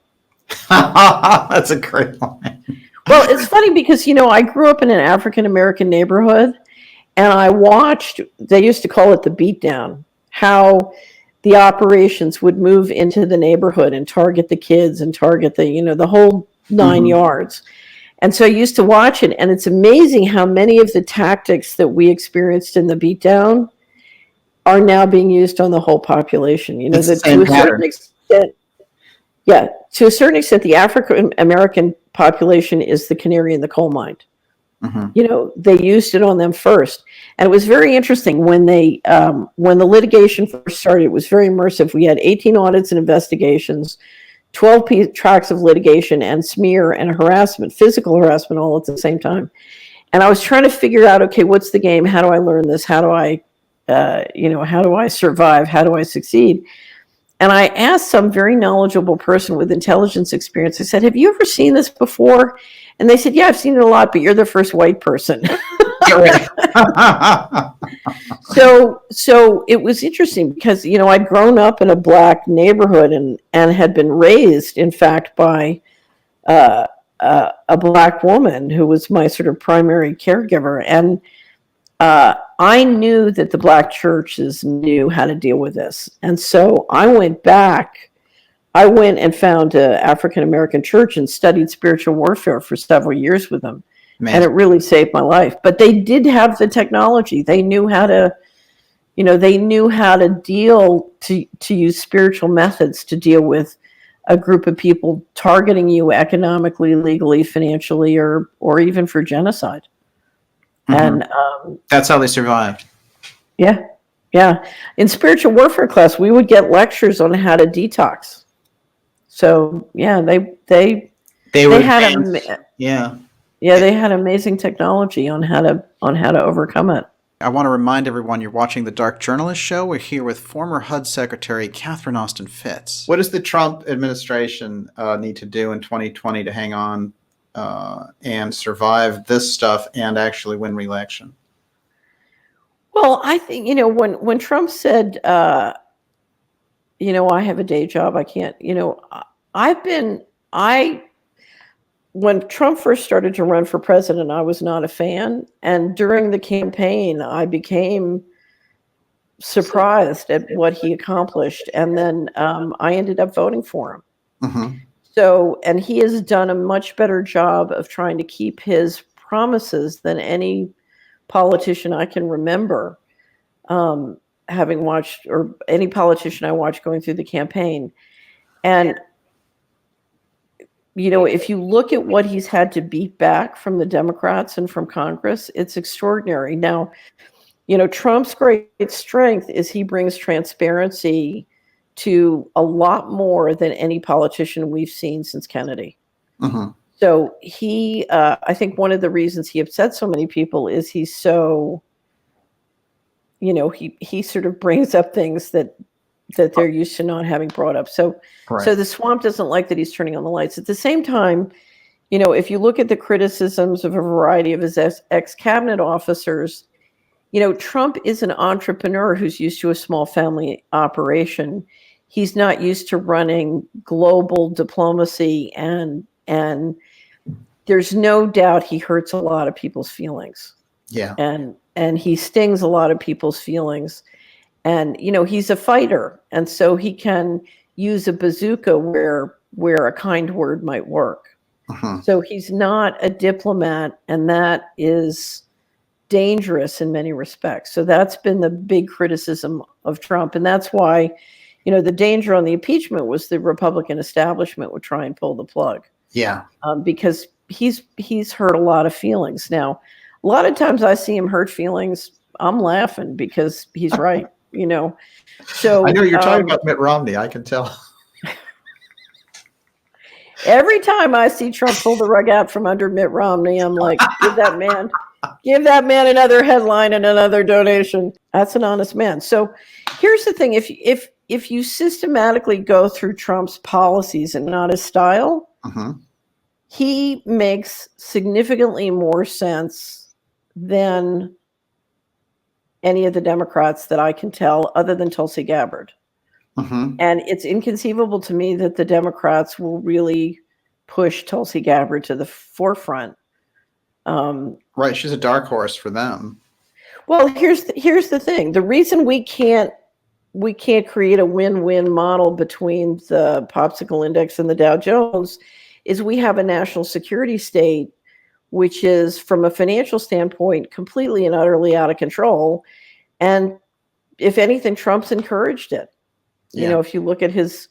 [SPEAKER 1] That's a great line.
[SPEAKER 2] Well, it's funny because, I grew up in an African American neighborhood, and I watched, they used to call it the beatdown, how the operations would move into the neighborhood and target the kids and target the whole 9 yards. And so I used to watch it, and it's amazing how many of the tactics that we experienced in the beatdown are now being used on the whole population.
[SPEAKER 1] It's the same pattern.
[SPEAKER 2] To a certain extent, the African American population is the canary in the coal mine. They used it on them first, and it was very interesting when the litigation first started. It was very immersive. We had 18 audits and investigations, 12 tracks of litigation, and smear and harassment, physical harassment, all at the same time. And I was trying to figure out, okay, what's the game? How do I learn this? How do I, how do I survive? How do I succeed? And I asked some very knowledgeable person with intelligence experience, I said, have you ever seen this before? And they said, yeah, I've seen it a lot, but you're the first white person. So it was interesting because, I'd grown up in a black neighborhood and had been raised, in fact, by a black woman who was my sort of primary caregiver. And I knew that the black churches knew how to deal with this. And so I went and found an African American church and studied spiritual warfare for several years with them. Man. And it really saved my life. But they did have the technology. They knew how to, to use spiritual methods to deal with a group of people targeting you economically, legally, financially, or even for genocide. And
[SPEAKER 1] that's how they survived.
[SPEAKER 2] Yeah. In spiritual warfare class, we would get lectures on how to detox. So yeah, they had they had amazing technology on how to overcome it.
[SPEAKER 1] I want to remind everyone you're watching The Dark Journalist Show. We're here with former HUD Secretary Catherine Austin Fitts. What does the Trump administration need to do in 2020 to hang on and survive this stuff and actually win re-election?
[SPEAKER 2] Well, I think, when Trump said, I have a day job, I can't, when Trump first started to run for president, I was not a fan. And during the campaign, I became surprised at what he accomplished. And then I ended up voting for him. So, and he has done a much better job of trying to keep his promises than any politician I can remember having watched, or any politician I watched going through the campaign. And, if you look at what he's had to beat back from the Democrats and from Congress, it's extraordinary. Now, Trump's great strength is he brings transparency to a lot more than any politician we've seen since Kennedy. So he, I think one of the reasons he upsets so many people is he's so, he sort of brings up things that they're used to not having brought up. So, So the swamp doesn't like that he's turning on the lights. At the same time, if you look at the criticisms of a variety of his ex-cabinet officers, Trump is an entrepreneur who's used to a small family operation. He's not used to running global diplomacy, and there's no doubt he hurts a lot of people's feelings.
[SPEAKER 1] Yeah.
[SPEAKER 2] And he stings a lot of people's feelings. And, he's a fighter. And so he can use a bazooka where a kind word might work. So he's not a diplomat, and that is dangerous in many respects. So that's been the big criticism of Trump. And that's why, the danger on the impeachment was the Republican establishment would try and pull the plug. Yeah. Because he's hurt a lot of feelings. Now, a lot of times I see him hurt feelings, I'm laughing because he's right, So
[SPEAKER 1] I know you're talking about Mitt Romney, I can tell.
[SPEAKER 2] Every time I see Trump pull the rug out from under Mitt Romney, I'm like, give that man another headline and another donation. That's an honest man. So here's the thing. If you systematically go through Trump's policies and not his style, he makes significantly more sense than any of the Democrats that I can tell, other than Tulsi Gabbard.
[SPEAKER 1] Mm-hmm.
[SPEAKER 2] And it's inconceivable to me that the Democrats will really push Tulsi Gabbard to the forefront.
[SPEAKER 1] Right. She's a dark horse for them.
[SPEAKER 2] Well, here's the thing. The reason we can't create a win-win model between the popsicle index and the Dow Jones is we have a national security state, which is, from a financial standpoint, completely and utterly out of control. And if anything, Trump's encouraged it.
[SPEAKER 1] Yeah.
[SPEAKER 2] You know, if you look at his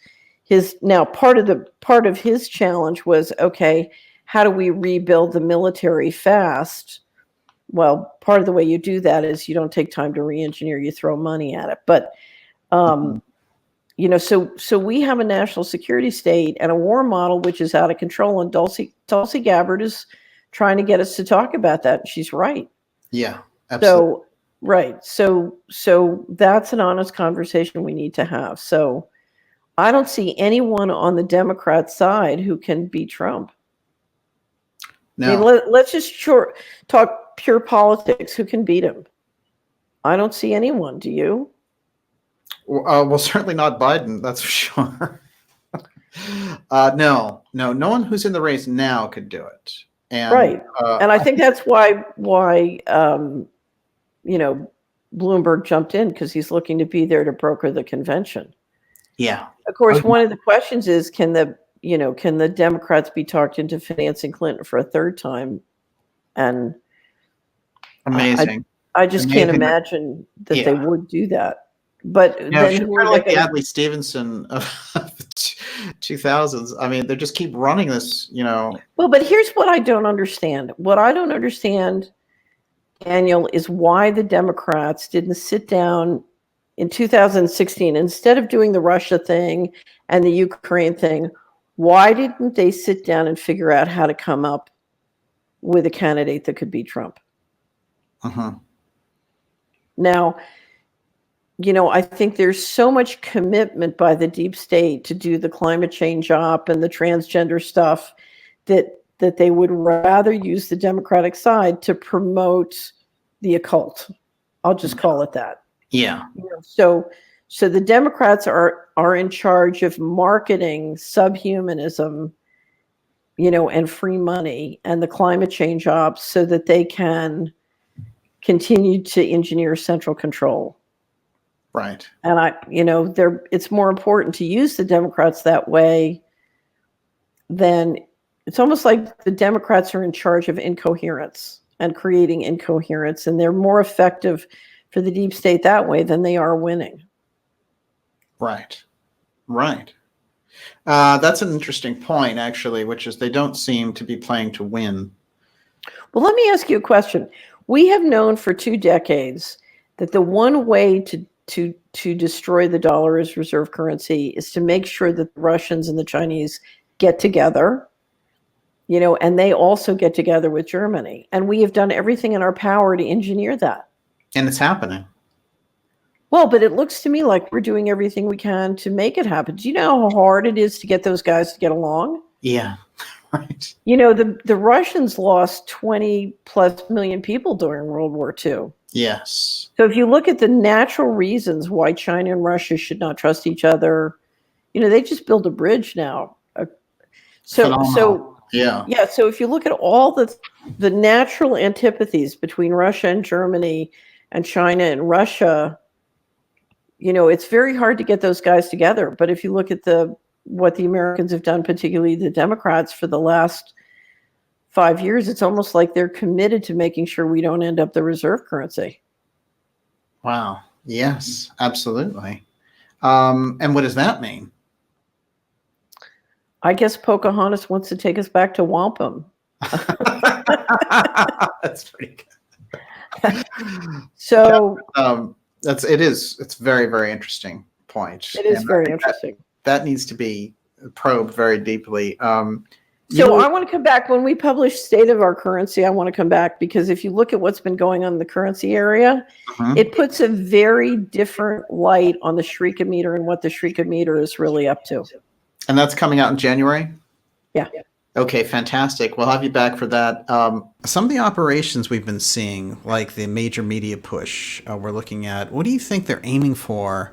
[SPEAKER 2] now, part of his challenge was, okay, how do we rebuild the military fast? Well, part of the way you do that is you don't take time to re-engineer, you throw money at it. But you know, so we have a national security state and a war model which is out of control, and Tulsi Gabbard is trying to get us to talk about that. She's right.
[SPEAKER 1] Yeah, absolutely.
[SPEAKER 2] So that's an honest conversation we need to have. So I don't see anyone on the Democrat side who can beat Trump.
[SPEAKER 1] No.
[SPEAKER 2] I mean, let's just talk pure politics. Who can beat him? I don't see anyone. Do you?
[SPEAKER 1] Well, certainly not Biden, that's for sure. No one who's in the race now could do it. And,
[SPEAKER 2] right. And I think that's why you know, Bloomberg jumped in, because he's looking to be there to broker the convention.
[SPEAKER 1] Yeah.
[SPEAKER 2] Of course, one of the questions is, can the Democrats be talked into financing Clinton for a third time? And
[SPEAKER 1] amazing.
[SPEAKER 2] I just can't imagine that they would do that. But then
[SPEAKER 1] she's kind of like the Adlai Stevenson of the 2000s. I mean, they just keep running this, you know.
[SPEAKER 2] Well, but here's what I don't understand. What I don't understand, Daniel, is why the Democrats didn't sit down in 2016, instead of doing the Russia thing and the Ukraine thing. Why didn't they sit down and figure out how to come up with a candidate that could beat Trump? Now, you know, I think there's so much commitment by the deep state to do the climate change op and the transgender stuff that they would rather use the Democratic side to promote the occult. I'll just call it that.
[SPEAKER 1] Yeah.
[SPEAKER 2] You know, so the Democrats are in charge of marketing subhumanism, you know, and free money and the climate change ops so that they can continue to engineer central control.
[SPEAKER 1] Right.
[SPEAKER 2] And it's more important to use the Democrats that way than, it's almost like the Democrats are in charge of incoherence and creating incoherence, and they're more effective for the deep state that way than they are winning.
[SPEAKER 1] Right. That's an interesting point, actually, which is they don't seem to be playing to win.
[SPEAKER 2] Well, let me ask you a question. We have known for 2 decades that the one way to destroy the dollar as reserve currency is to make sure that the Russians and the Chinese get together, you know, and they also get together with Germany. And we have done everything in our power to engineer that.
[SPEAKER 1] And it's happening.
[SPEAKER 2] Well, but it looks to me like we're doing everything we can to make it happen. Do you know how hard it is to get those guys to get along?
[SPEAKER 1] Yeah, right.
[SPEAKER 2] You know, the Russians lost 20 plus million people during World War II.
[SPEAKER 1] Yes.
[SPEAKER 2] So if you look at the natural reasons why China and Russia should not trust each other, you know, they just built a bridge now. So if you look at all the natural antipathies between Russia and Germany and China and Russia, you know, it's very hard to get those guys together. But if you look at what the Americans have done, particularly the Democrats, for the last 5 years, it's almost like they're committed to making sure we don't end up the reserve currency.
[SPEAKER 1] Wow. Yes, absolutely. And what does that mean?
[SPEAKER 2] I guess Pocahontas wants to take us back to wampum.
[SPEAKER 1] That's pretty good.
[SPEAKER 2] So
[SPEAKER 1] it's very, very interesting point.
[SPEAKER 2] It is very interesting.
[SPEAKER 1] That needs to be probed very deeply.
[SPEAKER 2] So I want to come back when we publish State of Our Currency. I want to come back because if you look at what's been going on in the currency area, it puts a very different light on the Shriekometer and what the Shriekometer is really up to.
[SPEAKER 1] And that's coming out in January?
[SPEAKER 2] Yeah.
[SPEAKER 1] Okay, fantastic. We'll have you back for that. Some of the operations we've been seeing, like the major media push we're looking at, what do you think they're aiming for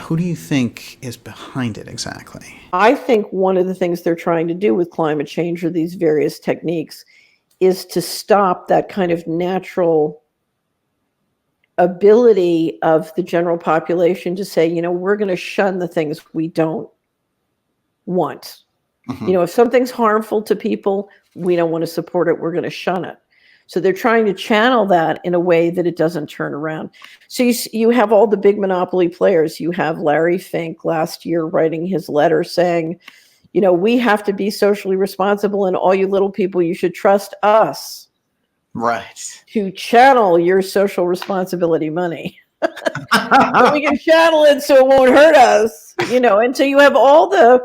[SPEAKER 1] Who do you think is behind it exactly?
[SPEAKER 2] I think one of the things they're trying to do with climate change or these various techniques is to stop that kind of natural ability of the general population to say, we're going to shun the things we don't want.
[SPEAKER 1] Mm-hmm.
[SPEAKER 2] If something's harmful to people, we don't want to support it. We're going to shun it. So they're trying to channel that in a way that it doesn't turn around. So you have all the big monopoly players. You have Larry Fink last year writing his letter saying, we have to be socially responsible, and all you little people, you should trust us.
[SPEAKER 1] Right.
[SPEAKER 2] To channel your social responsibility money. So we can channel it so it won't hurt us, and so you have all the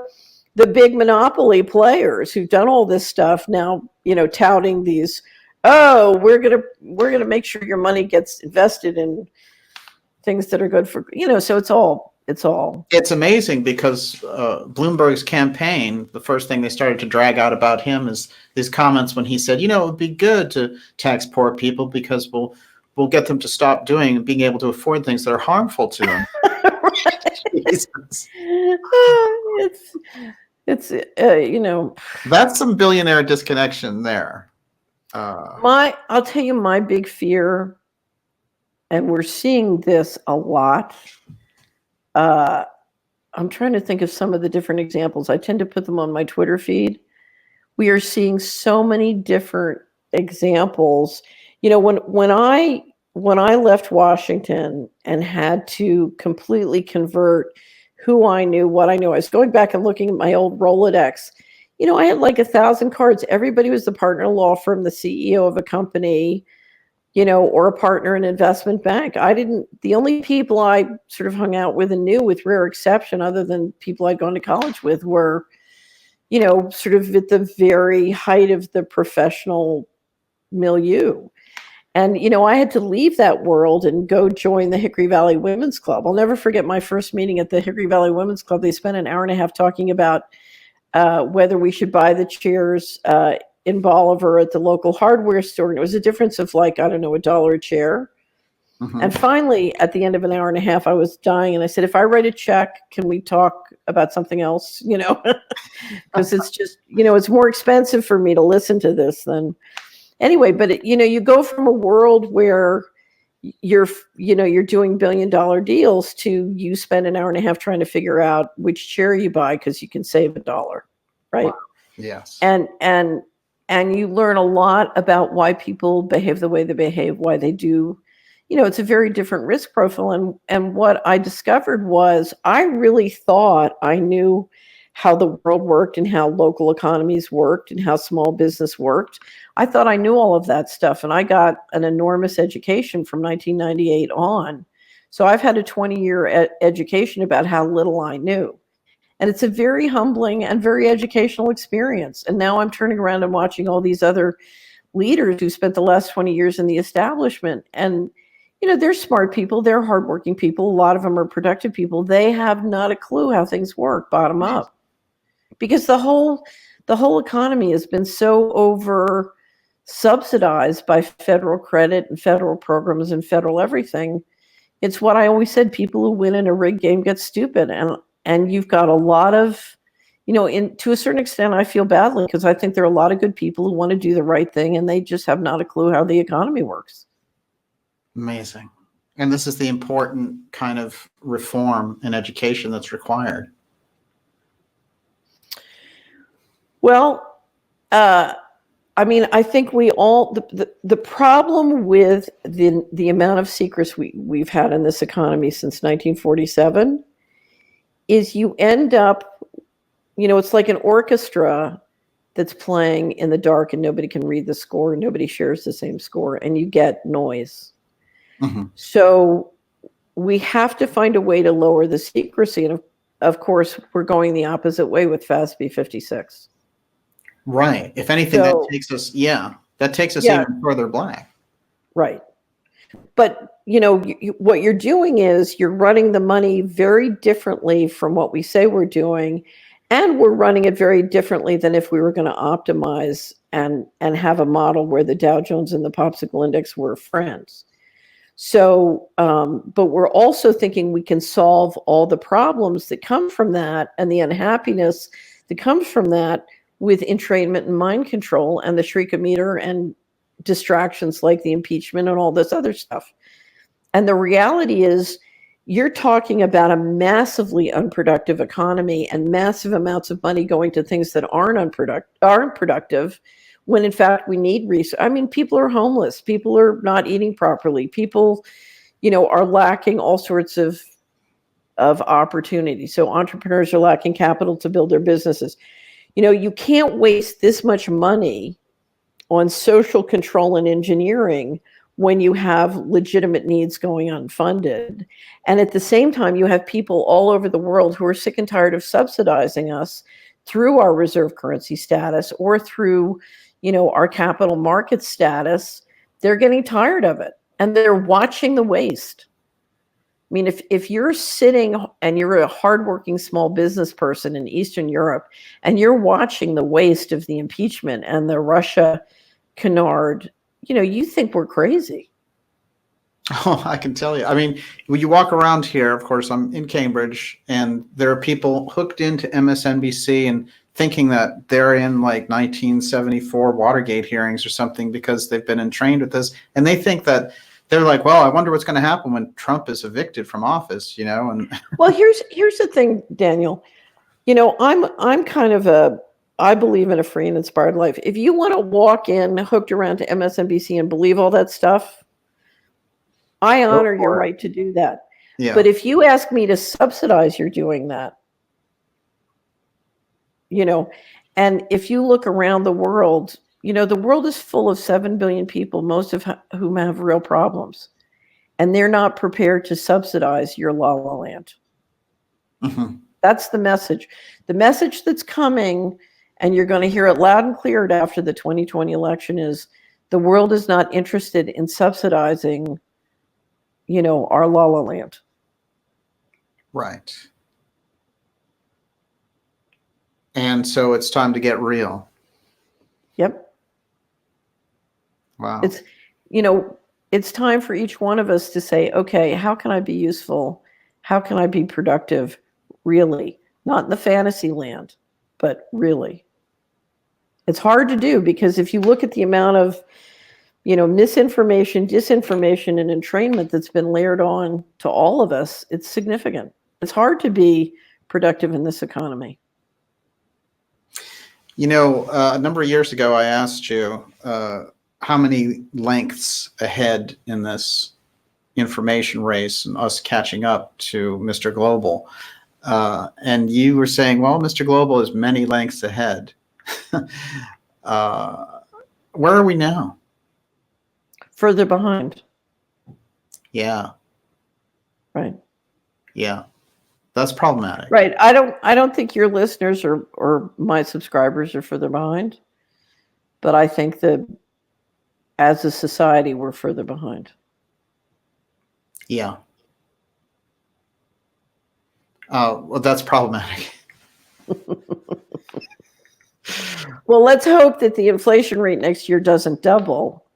[SPEAKER 2] big monopoly players who've done all this stuff now, touting these, we're gonna make sure your money gets invested in things that are good for, so it's
[SPEAKER 1] amazing because Bloomberg's campaign, the first thing they started to drag out about him is these comments when he said, it would be good to tax poor people because we'll get them to stop doing and being able to afford things that are harmful to them.
[SPEAKER 2] It's
[SPEAKER 1] that's some billionaire disconnection there.
[SPEAKER 2] I'll tell you my big fear, and we're seeing this a lot. I'm trying to think of some of the different examples. I tend to put them on my Twitter feed. We are seeing so many different examples. When I left Washington and had to completely convert who I knew, what I knew, I was going back and looking at my old Rolodex. I had like 1,000 cards. Everybody was the partner in a law firm, the CEO of a company, or a partner in an investment bank. The only people I sort of hung out with and knew, with rare exception, other than people I'd gone to college with, were, sort of at the very height of the professional milieu. And, I had to leave that world and go join the Hickory Valley Women's Club. I'll never forget my first meeting at the Hickory Valley Women's Club. They spent an hour and a half talking about whether we should buy the chairs in Bolivar at the local hardware store. And it was a difference of like, I don't know, $1 a chair. Mm-hmm. And finally, at the end of an hour and a half, I was dying. And I said, if I write a check, can we talk about something else? Because it's just, it's more expensive for me to listen to this than anyway. But, you go from a world where you're doing $1 billion deals to you spend an hour and a half trying to figure out which chair you buy because you can save $1, right? Wow.
[SPEAKER 1] Yes.
[SPEAKER 2] And you learn a lot about why people behave the way they behave, why they do. It's a very different risk profile. And what I discovered was I really thought I knew how the world worked and how local economies worked and how small business worked. I thought I knew all of that stuff, and I got an enormous education from 1998 on. So I've had a 20-year education about how little I knew. And it's a very humbling and very educational experience. And now I'm turning around and watching all these other leaders who spent the last 20 years in the establishment. And, they're smart people. They're hardworking people. A lot of them are productive people. They have not a clue how things work bottom up. Because the whole economy has been so over subsidized by federal credit and federal programs and federal everything. It's what I always said, people who win in a rigged game get stupid. And you've got a lot of, to a certain extent, I feel badly because I think there are a lot of good people who want to do the right thing and they just have not a clue how the economy works.
[SPEAKER 1] Amazing. And this is the important kind of reform in education that's required.
[SPEAKER 2] Well, I think we all, the problem with the amount of secrets we've had in this economy since 1947 is you end up, it's like an orchestra that's playing in the dark and nobody can read the score, nobody shares the same score, and you get noise. Mm-hmm. So we have to find a way to lower the secrecy. And of course, we're going the opposite way with FASB 56.
[SPEAKER 1] Right. If anything, that takes us even further black.
[SPEAKER 2] Right. But, what you're doing is you're running the money very differently from what we say we're doing. And we're running it very differently than if we were going to optimize and have a model where the Dow Jones and the Popsicle Index were friends. So, but we're also thinking we can solve all the problems that come from that and the unhappiness that comes from that with entrainment and mind control and the shriekometer and distractions like the impeachment and all this other stuff. And the reality is, you're talking about a massively unproductive economy and massive amounts of money going to things that aren't productive, when in fact we need research. I mean, people are homeless, people are not eating properly, people, are lacking all sorts of opportunity. So entrepreneurs are lacking capital to build their businesses. You can't waste this much money on social control and engineering when you have legitimate needs going unfunded. And at the same time, you have people all over the world who are sick and tired of subsidizing us through our reserve currency status or through, our capital market status. They're getting tired of it and they're watching the waste. I mean, if you're sitting and you're a hardworking small business person in Eastern Europe and you're watching the waste of the impeachment and the Russia canard, you think we're crazy.
[SPEAKER 1] Oh, I can tell you. I mean, when you walk around here, of course, I'm in Cambridge, and there are people hooked into MSNBC and thinking that they're in like 1974 Watergate hearings or something because they've been entrained with this. And they think that they're like, well, I wonder what's going to happen when Trump is evicted from office, And
[SPEAKER 2] well, here's the thing, Daniel. I'm kind of I believe in a free and inspired life. If you want to walk in hooked around to MSNBC and believe all that stuff, I honor your right to do that. Yeah. But if you ask me to subsidize your doing that, and if you look around the world, the world is full of 7 billion people, most of whom have real problems, and they're not prepared to subsidize your la la land. Mm-hmm. That's the message. The message that's coming, and you're going to hear it loud and clear after the 2020 election, is the world is not interested in subsidizing, our la la land.
[SPEAKER 1] Right. And so it's time to get real.
[SPEAKER 2] Yep.
[SPEAKER 1] Wow.
[SPEAKER 2] It's time for each one of us to say, okay, how can I be useful? How can I be productive? Really, not in the fantasy land, but really. It's hard to do because if you look at the amount of, misinformation, disinformation, and entrainment that's been layered on to all of us, it's significant. It's hard to be productive in this economy.
[SPEAKER 1] A number of years ago, I asked you how many lengths ahead in this information race and us catching up to Mr. Global. And you were saying, well, Mr. Global is many lengths ahead. Where are we now?
[SPEAKER 2] Further behind.
[SPEAKER 1] Yeah.
[SPEAKER 2] Right.
[SPEAKER 1] Yeah. That's problematic.
[SPEAKER 2] Right. I don't think your listeners or my subscribers are further behind. But I think that as a society, we're further behind.
[SPEAKER 1] Yeah. Well, that's problematic.
[SPEAKER 2] Well, let's hope that the inflation rate next year doesn't double.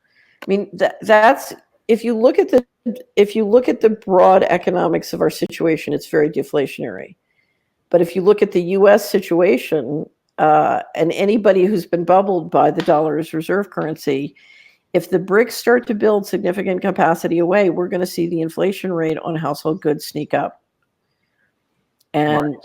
[SPEAKER 2] I mean, that's if you look at the broad economics of our situation, it's very deflationary. But if you look at the U.S. situation, and anybody who's been bubbled by the dollar as reserve currency, if the BRICS start to build significant capacity away, we're going to see the inflation rate on household goods sneak up. And,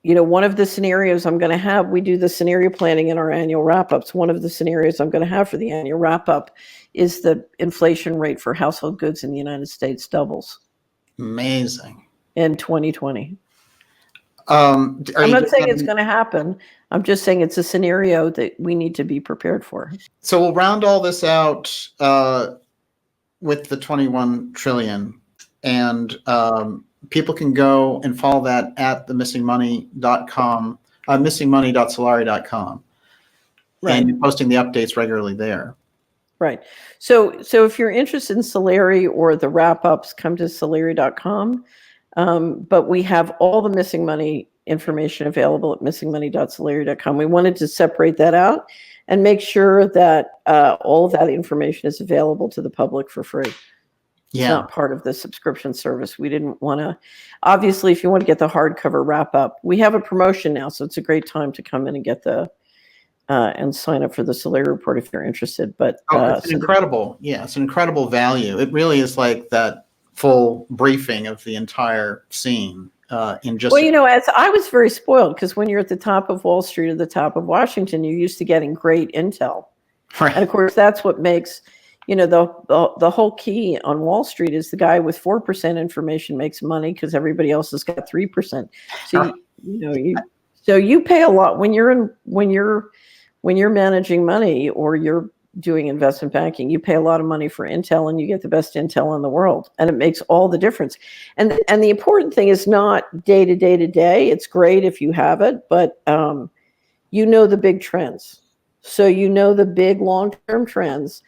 [SPEAKER 2] one of the scenarios I'm going to have, we do the scenario planning in our annual wrap-ups. One of the scenarios I'm going to have for the annual wrap-up is the inflation rate for household goods in the United States doubles.
[SPEAKER 1] Amazing.
[SPEAKER 2] In 2020. I'm not saying it's going to happen. I'm just saying it's a scenario that we need to be prepared for.
[SPEAKER 1] So we'll round all this out with the 21 trillion, and people can go and follow that at the missingmoney.com, missingmoney.solari.com. Right. And you're posting the updates regularly there.
[SPEAKER 2] Right. So if you're interested in Solari or the wrap-ups, come to solari.com. But we have all the Missing Money information available at missingmoney.solari.com. We wanted to separate that out and make sure that all of that information is available to the public for free. It's not part of the subscription service. We didn't want to, obviously, if you want to get the hardcover wrap up, we have a promotion now. So it's a great time to come in and get and sign up for the Solari Report if you're interested. But
[SPEAKER 1] it's incredible. Yeah, it's an incredible value. It really is like that full briefing of the entire scene in just.
[SPEAKER 2] Well, as I was very spoiled, because when you're at the top of Wall Street or the top of Washington, you're used to getting great intel.
[SPEAKER 1] Right.
[SPEAKER 2] And of course, that's what makes, the whole key on Wall Street is the guy with 4% information makes money because everybody else has got 3%. So you pay a lot when you're managing money or you're doing investment banking. You pay a lot of money for intel, and you get the best intel in the world, and it makes all the difference. And the important thing is not day to day to day. It's great if you have it, but the big trends. So the big long-term trends.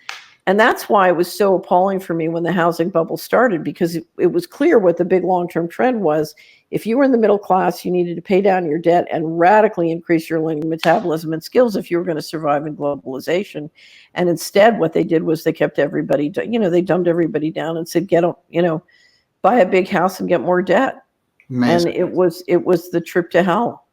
[SPEAKER 2] And that's why it was so appalling for me when the housing bubble started, because it was clear what the big long-term trend was. If you were in the middle class, you needed to pay down your debt and radically increase your learning metabolism and skills if you were going to survive in globalization. And instead, what they did was they kept everybody, they dumbed everybody down and said, buy a big house and get more debt. Amazing. And it was the trip to hell.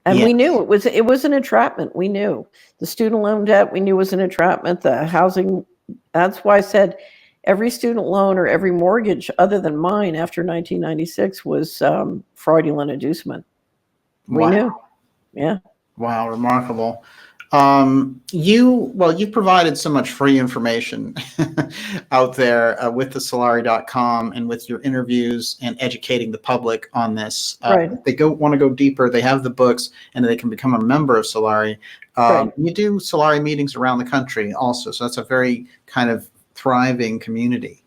[SPEAKER 2] And we knew it was an entrapment. We knew the student loan debt, we knew was an entrapment. The housing, that's why I said every student loan or every mortgage other than mine after 1996 was fraudulent inducement. We knew. Yeah. Wow.
[SPEAKER 1] Remarkable. You provided so much free information out there with the Solari.com and with your interviews and educating the public on this.
[SPEAKER 2] Right.
[SPEAKER 1] If they want to go deeper, they have the books and they can become a member of Solari.
[SPEAKER 2] Right.
[SPEAKER 1] You do Solari meetings around the country also. So that's a very kind of thriving community.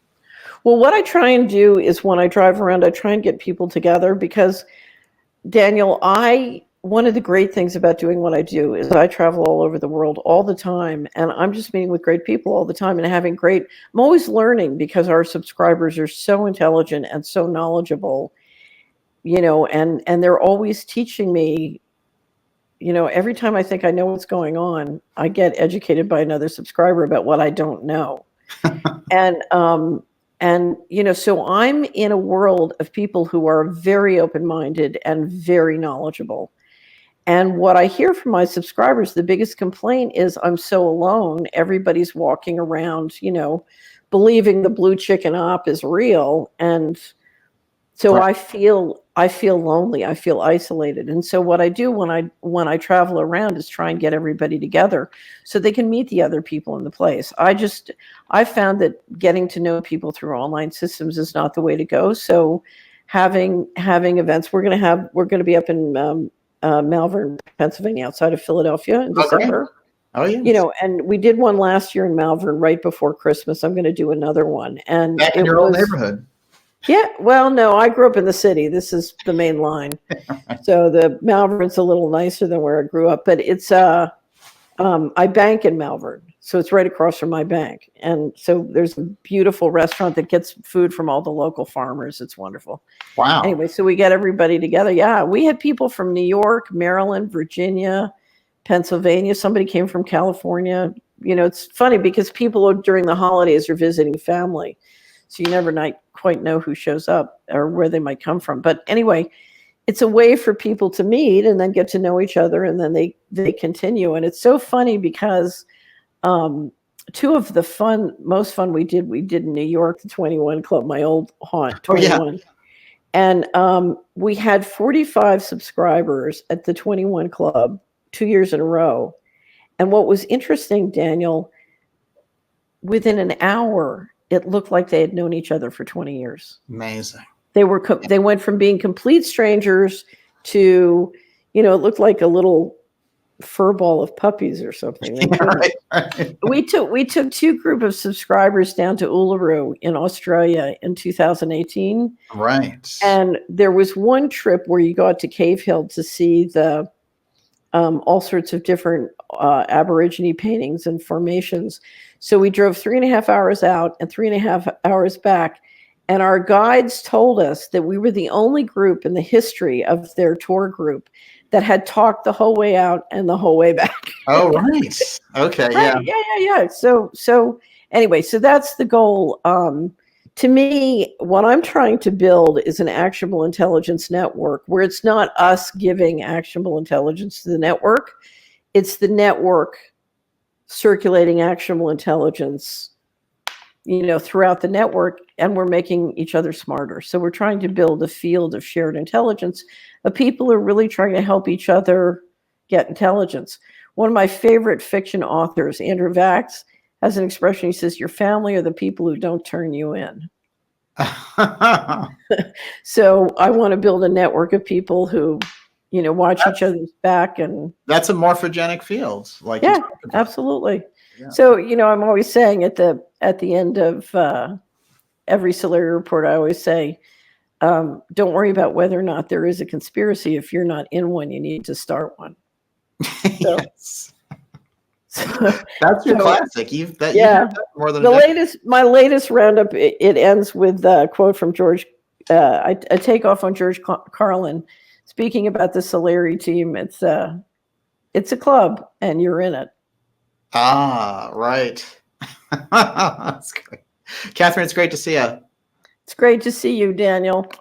[SPEAKER 2] Well, what I try and do is when I drive around, I try and get people together because, Daniel, one of the great things about doing what I do is I travel all over the world all the time, and I'm just meeting with great people all the time and I'm always learning because our subscribers are so intelligent and so knowledgeable, and they're always teaching me, every time I think I know what's going on, I get educated by another subscriber about what I don't know. So I'm in a world of people who are very open-minded and very knowledgeable. And what I hear from my subscribers, the biggest complaint is I'm so alone. Everybody's walking around, believing the blue chicken op is real. And so right. I feel lonely. I feel isolated. And so what I do when I travel around is try and get everybody together so they can meet the other people in the place. I found that getting to know people through online systems is not the way to go. So having events, we're going to be up in Malvern, Pennsylvania, outside of Philadelphia in December.
[SPEAKER 1] Oh, yeah.
[SPEAKER 2] And we did one last year in Malvern right before Christmas. I'm going to do another one. And
[SPEAKER 1] back in your old neighborhood.
[SPEAKER 2] Yeah. Well, no, I grew up in the city. This is the main line. So the Malvern's a little nicer than where I grew up, but it's I bank in Malvern. So it's right across from my bank. And so there's a beautiful restaurant that gets food from all the local farmers. It's wonderful.
[SPEAKER 1] Wow.
[SPEAKER 2] Anyway, so we get everybody together. Yeah, we had people from New York, Maryland, Virginia, Pennsylvania. Somebody came from California. It's funny because people during the holidays are visiting family. So you never quite know who shows up or where they might come from. But anyway, it's a way for people to meet and then get to know each other, and then they continue. And it's so funny because two of the most fun we did in New York, the 21 Club, my old haunt, 21. Oh, yeah. And we had 45 subscribers at the 21 Club 2 years in a row. And what was interesting, Daniel, within an hour, it looked like they had known each other for 20 years.
[SPEAKER 1] Amazing.
[SPEAKER 2] They went from being complete strangers to, it looked like a little fur ball of puppies or something. Right. We took two group of subscribers down to Uluru in Australia in 2018.
[SPEAKER 1] Right.
[SPEAKER 2] And there was one trip where you got to Cave Hill to see the all sorts of different Aborigine paintings and formations. So we drove 3.5 hours out and 3.5 hours back. And our guides told us that we were the only group in the history of their tour group that had talked the whole way out and the whole way back.
[SPEAKER 1] Oh, right. Okay.
[SPEAKER 2] Right. Yeah. So anyway, so that's the goal. to me, what I'm trying to build is an actionable intelligence network where it's not us giving actionable intelligence to the network. It's the network circulating actionable intelligence, throughout the network, and we're making each other smarter. So we're trying to build a field of shared intelligence of people who are really trying to help each other get intelligence. One of my favorite fiction authors, Andrew Vax, has an expression. He says, your family are the people who don't turn you in. So I want to build a network of people who, watch each other's back. And
[SPEAKER 1] that's a morphogenic field. Like,
[SPEAKER 2] yeah, absolutely.
[SPEAKER 1] Yeah.
[SPEAKER 2] So, I'm always saying at the end of every Solari report, I always say, don't worry about whether or not there is a conspiracy. If you're not in one, you need to start one. So,
[SPEAKER 1] yes. That's your classic. You've done more than
[SPEAKER 2] my latest roundup. It ends with a quote from George. I take off on George Carlin, speaking about the Solari team. It's a club, and you're in it.
[SPEAKER 1] Ah, right. That's great. Catherine, it's great to see you.
[SPEAKER 2] It's great to see you, Daniel.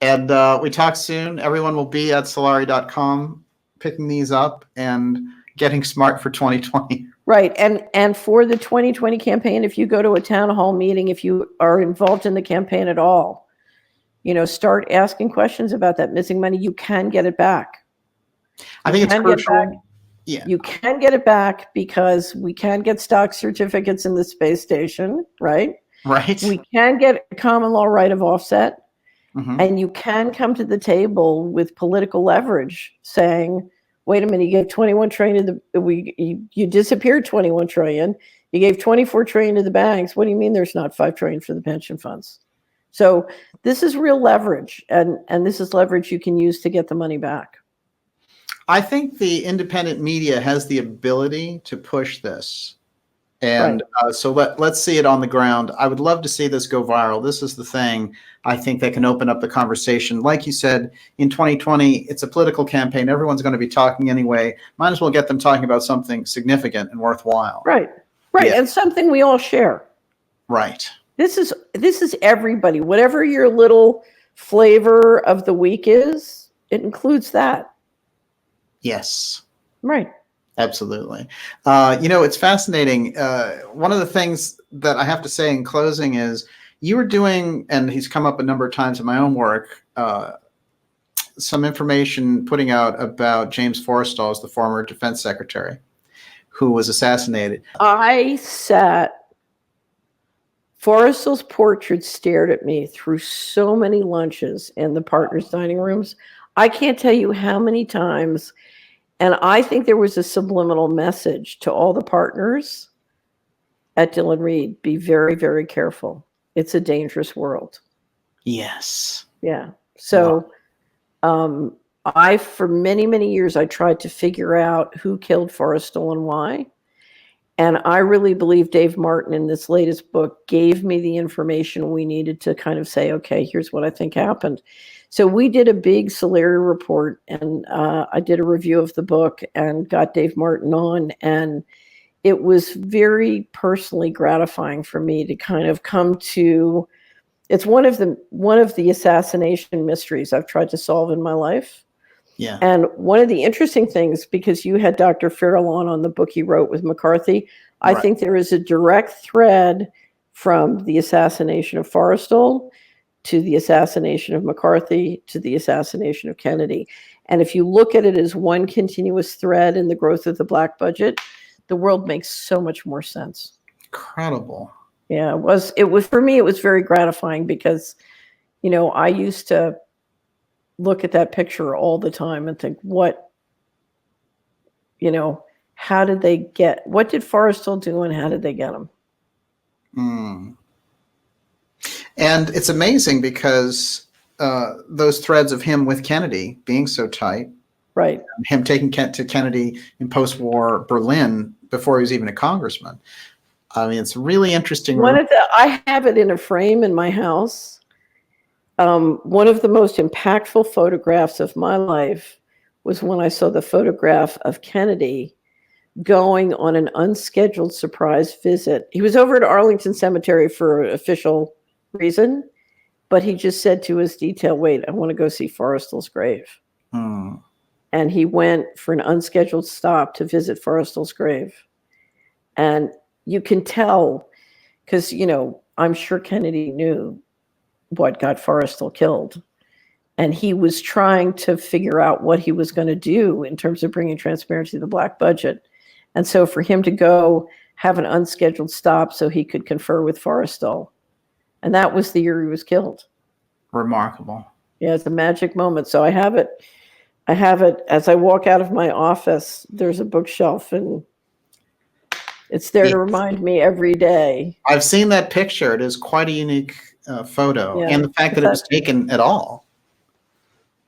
[SPEAKER 1] And we talk soon. Everyone will be at Solari.com picking these up and getting smart for 2020.
[SPEAKER 2] Right. And for the 2020 campaign, if you go to a town hall meeting, if you are involved in the campaign at all, start asking questions about that missing money. You can get it back.
[SPEAKER 1] I think it's crucial.
[SPEAKER 2] Yeah. You can get it back because we can get stock certificates in the space station, right?
[SPEAKER 1] Right.
[SPEAKER 2] We can get a common law right of offset. Mm-hmm. And you can come to the table with political leverage saying, wait a minute, you gave 21 trillion you disappeared 21 trillion. You gave 24 trillion to the banks. What do you mean there's not 5 trillion for the pension funds? So this is real leverage, and this is leverage you can use to get the money back.
[SPEAKER 1] I think the independent media has the ability to push this. And right. So let's see it on the ground. I would love to see this go viral. This is the thing I think that can open up the conversation. Like you said, in 2020, it's a political campaign. Everyone's going to be talking anyway. Might as well get them talking about something significant and worthwhile.
[SPEAKER 2] Right. Yeah. And something we all share.
[SPEAKER 1] Right.
[SPEAKER 2] This is everybody. Whatever your little flavor of the week is, it includes that.
[SPEAKER 1] Yes.
[SPEAKER 2] Right.
[SPEAKER 1] Absolutely. It's fascinating. One of the things that I have to say in closing is you were doing, and he's come up a number of times in my own work, some information putting out about James Forrestal as the former defense secretary who was assassinated.
[SPEAKER 2] Forrestal's portrait stared at me through so many lunches in the partners' dining rooms. I can't tell you how many times. And I think there was a subliminal message to all the partners at Dillon Read. Be very, very careful. It's a dangerous world.
[SPEAKER 1] Yes.
[SPEAKER 2] Yeah. So for many, many years, I tried to figure out who killed Forrestal and why. And I really believe Dave Martin in this latest book gave me the information we needed to kind of say, okay, here's what I think happened. So we did a big Solari report, and I did a review of the book and got Dave Martin on. And it was very personally gratifying for me to kind of come to, it's one of the assassination mysteries I've tried to solve in my life.
[SPEAKER 1] Yeah.
[SPEAKER 2] And one of the interesting things, because you had Dr. Farrell on the book he wrote with McCarthy, I think there is a direct thread from the assassination of Forrestal to the assassination of McCarthy to the assassination of Kennedy. And if you look at it as one continuous thread in the growth of the black budget, the world makes so much more sense.
[SPEAKER 1] Incredible.
[SPEAKER 2] Yeah, it was for me, it was very gratifying because, I used to look at that picture all the time and think, what did Forrestal do and how did they get him?
[SPEAKER 1] And it's amazing because those threads of him with Kennedy being so tight,
[SPEAKER 2] right?
[SPEAKER 1] Him taking to Kennedy in post-war Berlin before he was even a congressman. I mean, it's really interesting.
[SPEAKER 2] I have it in a frame in my house. One of the most impactful photographs of my life was when I saw the photograph of Kennedy going on an unscheduled surprise visit. He was over at Arlington Cemetery for official reason, but he just said to his detail, wait, I want to go see Forrestal's grave. And he went for an unscheduled stop to visit Forrestal's grave. And you can tell, because, I'm sure Kennedy knew what got Forrestal killed. And he was trying to figure out what he was going to do in terms of bringing transparency to the black budget. And so for him to go have an unscheduled stop so he could confer with Forrestal, and that was the year he was killed.
[SPEAKER 1] Remarkable.
[SPEAKER 2] Yeah, it's a magic moment. So I have it as I walk out of my office. There's a bookshelf, and it's there to remind me every day.
[SPEAKER 1] I've seen that picture. It is quite a unique photo, and the fact that it was taken at all.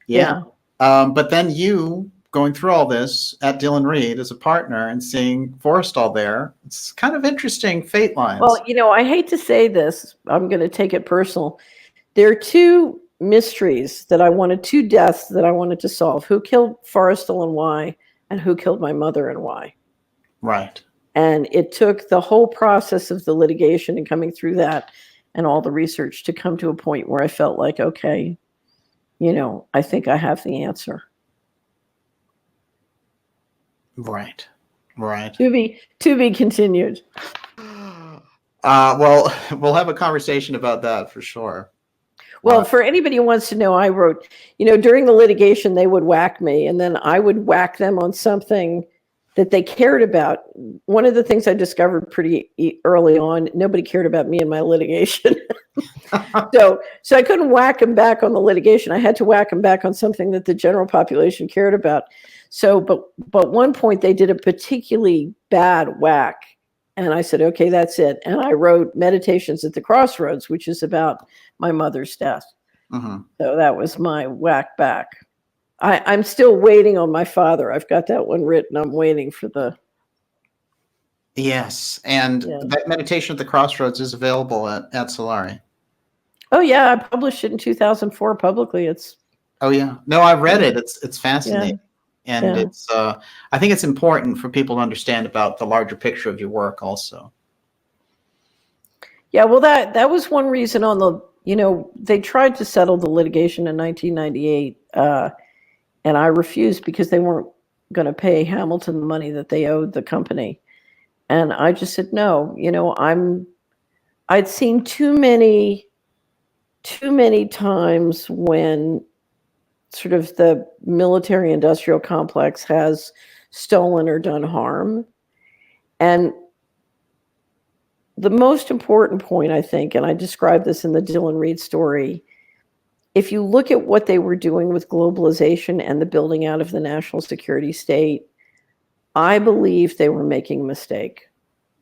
[SPEAKER 1] Yeah. But then you going through all this at Dillon Read as a partner and seeing Forrestal there, it's kind of interesting fate lines.
[SPEAKER 2] Well, I hate to say this. I'm going to take it personal. There are two mysteries two deaths that I wanted to solve. Who killed Forrestal and why, and who killed my mother and why. Right. And it took the whole process of the litigation and coming through that and all the research to come to a point where I felt like, okay, I think I have the answer.
[SPEAKER 1] Right. Right.
[SPEAKER 2] To be continued.
[SPEAKER 1] Well, we'll have a conversation about that for sure.
[SPEAKER 2] Well, for anybody who wants to know, I wrote, during the litigation, they would whack me, and then I would whack them on something that they cared about. One of the things I discovered pretty early on, nobody cared about me and my litigation. So I couldn't whack them back on the litigation. I had to whack them back on something that the general population cared about. So, but one point they did a particularly bad whack. And I said, okay, that's it. And I wrote Meditations at the Crossroads, which is about my mother's death. Mm-hmm. So that was my whack back. I'm still waiting on my father. I've got that one written. I'm waiting for the...
[SPEAKER 1] Yes. And that Meditation at the Crossroads is available at Solari.
[SPEAKER 2] Oh, yeah. I published it in 2004 publicly.
[SPEAKER 1] Oh, yeah. No, I read it. It's fascinating. Yeah. And it's I think it's important for people to understand about the larger picture of your work also.
[SPEAKER 2] Yeah, well, that was one reason on the, they tried to settle the litigation in 1998, and I refused because they weren't going to pay Hamilton the money that they owed the company. And I just said, no, I'd seen too many times when sort of the military industrial complex has stolen or done harm. And the most important point, I think, and I described this in the Dillon Read story, if you look at what they were doing with globalization and the building out of the national security state, I believe they were making a mistake.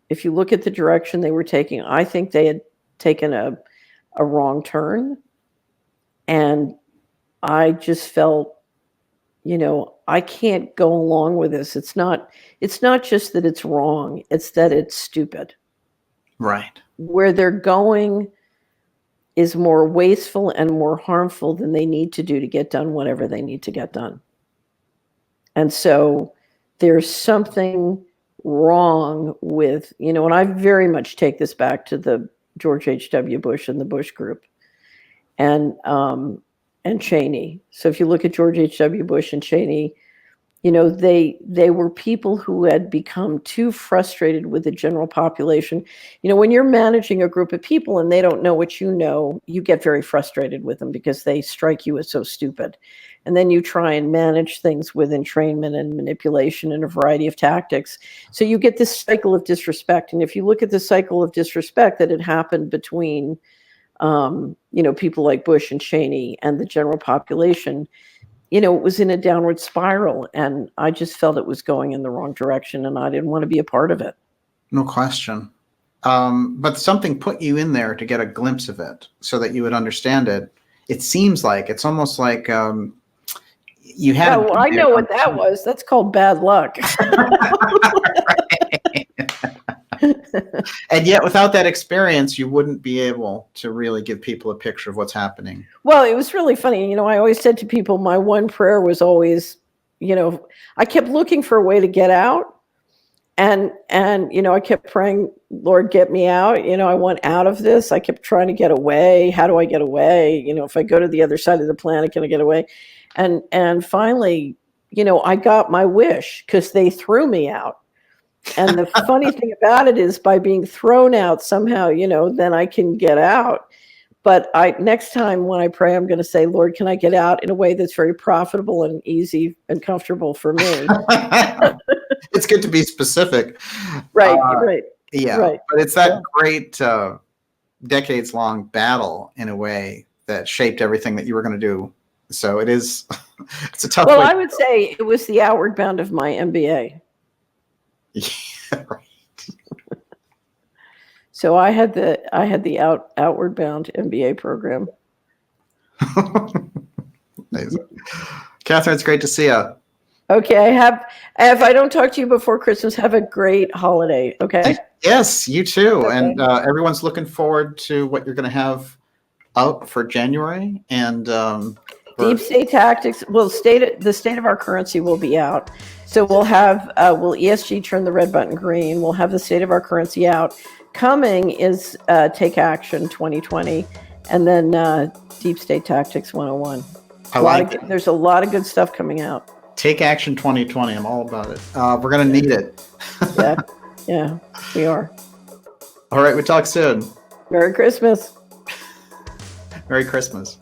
[SPEAKER 2] If you look at the direction they were taking, I think they had taken a wrong turn. And I just felt, I can't go along with this. It's not just that it's wrong, it's that it's stupid.
[SPEAKER 1] Right.
[SPEAKER 2] Where they're going is more wasteful and more harmful than they need to do to get done whatever they need to get done. And so there's something wrong with, and I very much take this back to the George H.W. Bush and the Bush group and Cheney. So if you look at George H.W. Bush and Cheney, they were people who had become too frustrated with the general population. When you're managing a group of people and they don't know what you get very frustrated with them because they strike you as so stupid. And then you try and manage things with entrainment and manipulation and a variety of tactics. So you get this cycle of disrespect. And if you look at the cycle of disrespect that had happened between, people like Bush and Cheney and the general population, it was in a downward spiral, and I just felt it was going in the wrong direction, and I didn't want to be a part of it.
[SPEAKER 1] No question. But something put you in there to get a glimpse of it so that you would understand it. It seems like, it's almost like you had...
[SPEAKER 2] Oh, I know what that was. That's called bad luck.
[SPEAKER 1] And yet, without that experience, you wouldn't be able to really give people a picture of what's happening.
[SPEAKER 2] Well, it was really funny. I always said to people, my one prayer was always, I kept looking for a way to get out. and you know, I kept praying, Lord, get me out. You know, I want out of this. I kept trying to get away. How do I get away? You know, if I go to the other side of the planet, can I get away? And finally, you know, I got my wish because they threw me out. And the funny thing about it is, by being thrown out somehow, you know, then I can get out. But next time when I pray, I'm going to say, Lord, can I get out in a way that's very profitable and easy and comfortable for me?
[SPEAKER 1] It's good to be specific.
[SPEAKER 2] Right, right.
[SPEAKER 1] Yeah,
[SPEAKER 2] right.
[SPEAKER 1] but it's that great decades-long battle, in a way, that shaped everything that you were going to do. So it is, it's a tough way.
[SPEAKER 2] Well, I would say it was the outward bound of my MBA.
[SPEAKER 1] Yeah, right.
[SPEAKER 2] So I had the outward bound MBA program.
[SPEAKER 1] Amazing. Catherine, it's great to see you.
[SPEAKER 2] Okay, if I don't talk to you before Christmas, have a great holiday. Okay.
[SPEAKER 1] Yes, you too.
[SPEAKER 2] Okay.
[SPEAKER 1] And everyone's looking forward to what you're going to have out for January. And
[SPEAKER 2] Deep State Tactics. Well, the state of our currency will be out. So we'll have will ESG turn the red button green. We'll have the state of our currency out. Coming is Take Action 2020, and then Deep State Tactics 101. There's a lot of good stuff coming out.
[SPEAKER 1] Take Action 2020. I'm all about it. We're going to need it.
[SPEAKER 2] Yeah, we are.
[SPEAKER 1] All right, we talk soon.
[SPEAKER 2] Merry Christmas.
[SPEAKER 1] Merry Christmas.